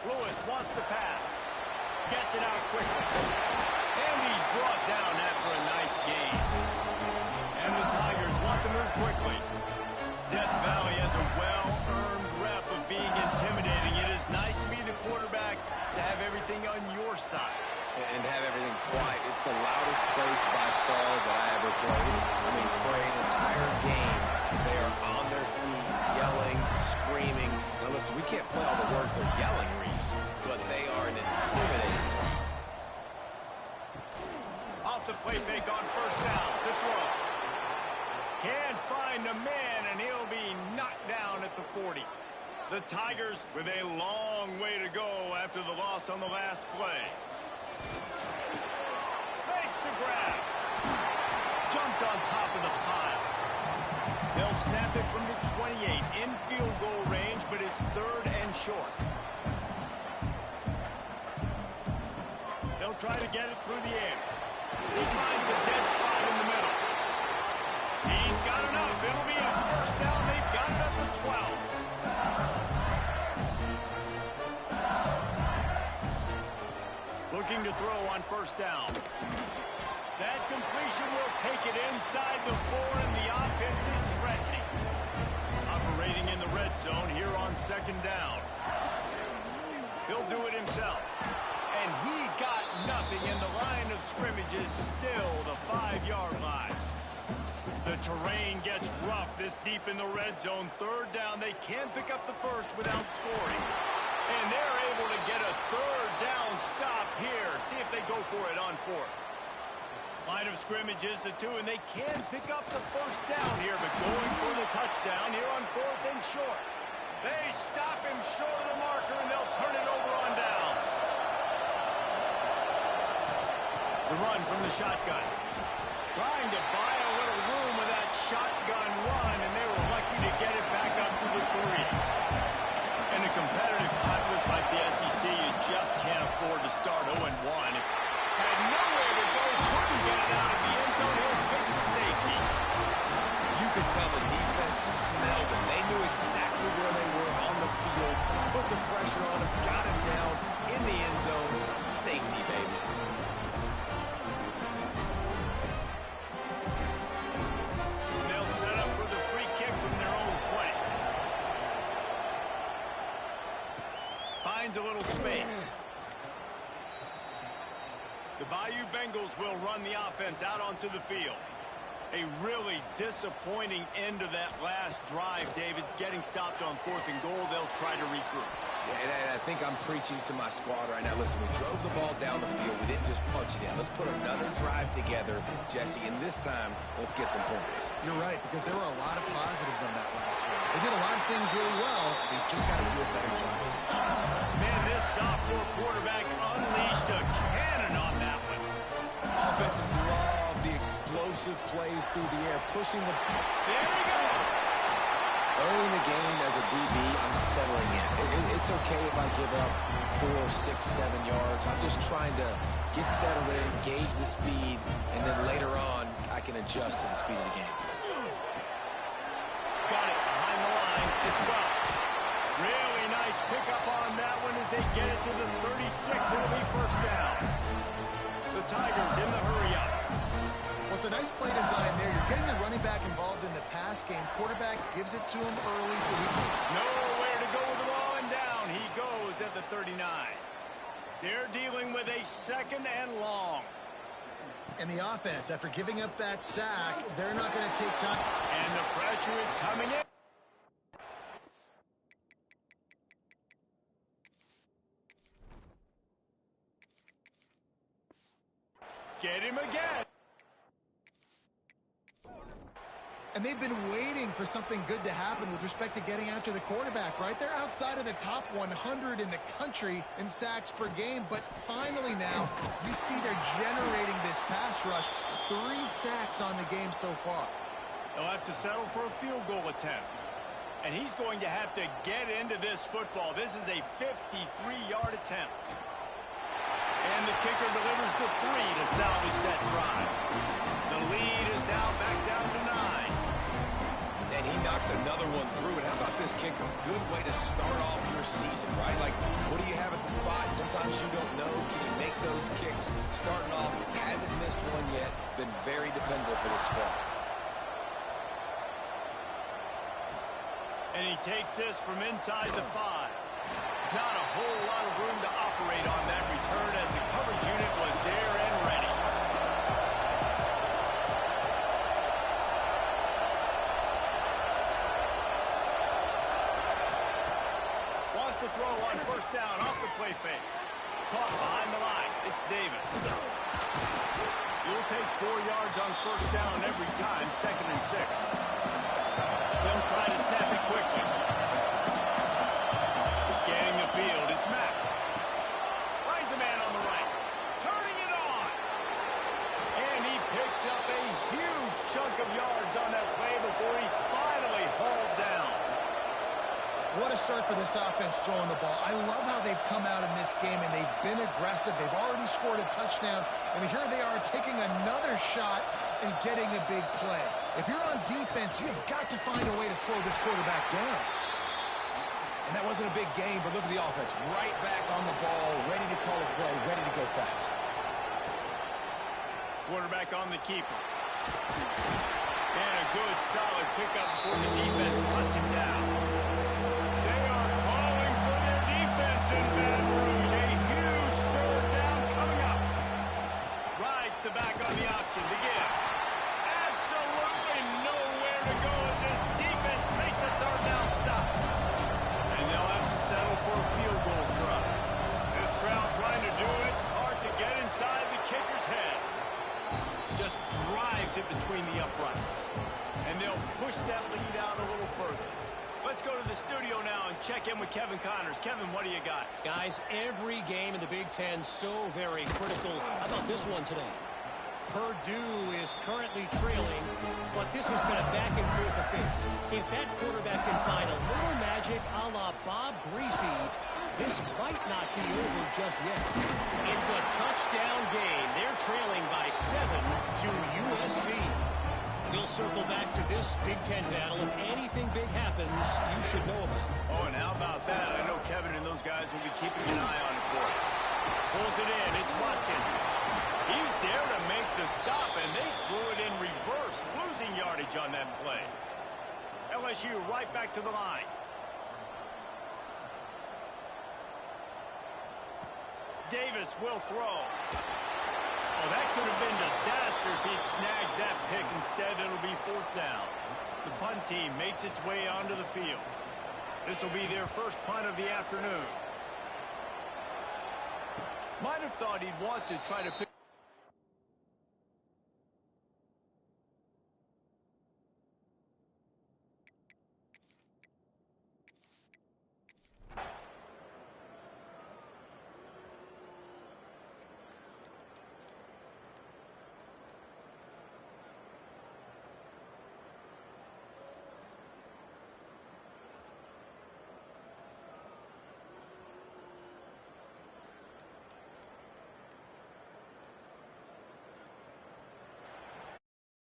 Lewis wants to pass. Gets it out quickly. And he's brought down after a nice gain. And the Tigers want to move quickly. Death Valley has a well-earned rep of being intimidating. It is nice to be the quarterback, to have everything on your side. And have everything quiet. It's the loudest place by far that I ever played. I mean, for an entire game, they are on their feet, yelling, screaming. Now listen, we can't play all the words they're yelling, Reese, but they are an intimidating. Off the play fake on first down. The throw. Can't find a man, and he'll be knocked down at the 40. The Tigers with a long way to go after the loss on the last play. Makes the grab. Jumped on top of the pile. They'll snap it from the 28 in field goal range, but it's third and short. They'll try to get it through the air. He finds a dead spot in the middle. He's got enough. It'll be a first down. They've got it up to 12. Looking to throw on first down. That completion will take it inside the 4, and the offense is threatening. Operating in the red zone here on second down. He'll do it himself. And he got nothing, and the line of scrimmage is still the 5-yard line. The terrain gets rough this deep in the red zone. Third down, they can't pick up the first without scoring. And they're able to get a third down stop here. See if they go for it on fourth. Line of scrimmage is the 2, and they can pick up the first down here, but going for the touchdown here on fourth and short. They stop him short of the marker, and they'll turn it over on downs. The run from the shotgun. Trying to buy a little room with that shotgun run, and they were lucky to get it back up to the 3. In a competitive conference like the SEC, you just can't afford to start 0-1. Had nowhere to go, couldn't get it out of the end zone. He'll take the safety. You could tell the defense smelled it. They knew exactly where they were on the field, put the pressure on him, got him down in the end zone. Safety, baby. They'll set up for the free kick from their own 20. Finds a little space. The Bayou Bengals will run the offense out onto the field. A really disappointing end to that last drive, David. Getting stopped on fourth and goal, they'll try to regroup. Yeah, and I think I'm preaching to my squad right now. Listen, we drove the ball down the field. We didn't just punch it in. Let's put another drive together, Jesse, and this time, let's get some points. You're right, because there were a lot of positives on that last one. They did a lot of things really well. They just got to do a better job. Man, this sophomore quarterback unleashed a cannon on that one. plays through the air, pushing the... There he goes. Early in the game as a DB, I'm settling in. It's okay if I give up 4, 6, 7 yards. I'm just trying to get settled in, gauge the speed, and then later on, I can adjust to the speed of the game. Got it behind the lines. It's Welch. Really nice pickup on that one as they get it to the 36. It'll be first down. The Tigers in the hurry-up. Well, it's a nice play design there. You're getting the running back involved in the pass game. Quarterback gives it to him early so he can... Nowhere to go with the ball, and down he goes at the 39. They're dealing with a 2nd and long. And the offense, after giving up that sack, they're not going to take time. And the pressure is coming in. Get him again. And they've been waiting for something good to happen with respect to getting after the quarterback, right? They're outside of the top 100 in the country in sacks per game, but finally now you see they're generating this pass rush. 3 sacks on the game so far. They'll have to settle for a field goal attempt. And he's going to have to get into this football. This is a 53-yard attempt. And the kicker delivers the 3 to salvage that drive. The lead is now back down to 9. And he knocks another one through. And how about this kicker? Good way to start off your season, right? Like, what do you have at the spot? Sometimes you don't know. Can he make those kicks? Starting off, hasn't missed one yet. Been very dependable for this squad. And he takes this from inside the 5. Not a whole lot of room to operate on that return as the coverage unit was there and ready. Wants to throw on first down off the play fake. Caught behind the line. It's Davis. You'll take 4 yards on first down every time, 2nd and 6. They'll try to snap it quickly. Scanning the field, it's Mack. Finds a man on the right. Turning it on. And he picks up a huge chunk of yards on that play before he's finally hauled down. What a start for this offense throwing the ball. I love how they've come out in this game, and they've been aggressive. They've already scored a touchdown, and here they are taking another shot and getting a big play. If you're on defense, you've got to find a way to slow this quarterback down. And that wasn't a big game, but look at the offense. Right back on the ball, ready to call a play, ready to go fast. Quarterback on the keeper. And a good, solid pickup before the defense cuts him down. They are calling for their defense in Baton Rouge. A huge 3rd down coming up. Rides the back on the option to give. Absolutely nowhere to go as this defense makes a 3rd down stop. And they'll have to settle for a field goal try. This crowd trying to do its part to get inside the kicker's head. Just drives it between the uprights. And they'll push that lead out a little further. Let's go to the studio now and check in with Kevin Connors. Kevin, what do you got? Guys, every game in the Big Ten so very critical. How about this one today? Purdue is currently trailing, but this has been a back-and-forth affair. If that quarterback can find a little magic a la Bob Greasy, this might not be over just yet. It's a touchdown game. They're trailing by 7 to USC. We'll circle back to this Big Ten battle. If anything big happens, you should know about it. Oh, and how about that? I know Kevin and those guys will be keeping an eye on it for us. Pulls it in. It's Watkins. He's there to make the stop, and they threw it in reverse, losing yardage on that play. LSU right back to the line. Davis will throw. Oh, that could have been disaster if he'd snagged that pick. Instead, it'll be 4th down. The punt team makes its way onto the field. This will be their first punt of the afternoon. Might have thought he'd want to try to pick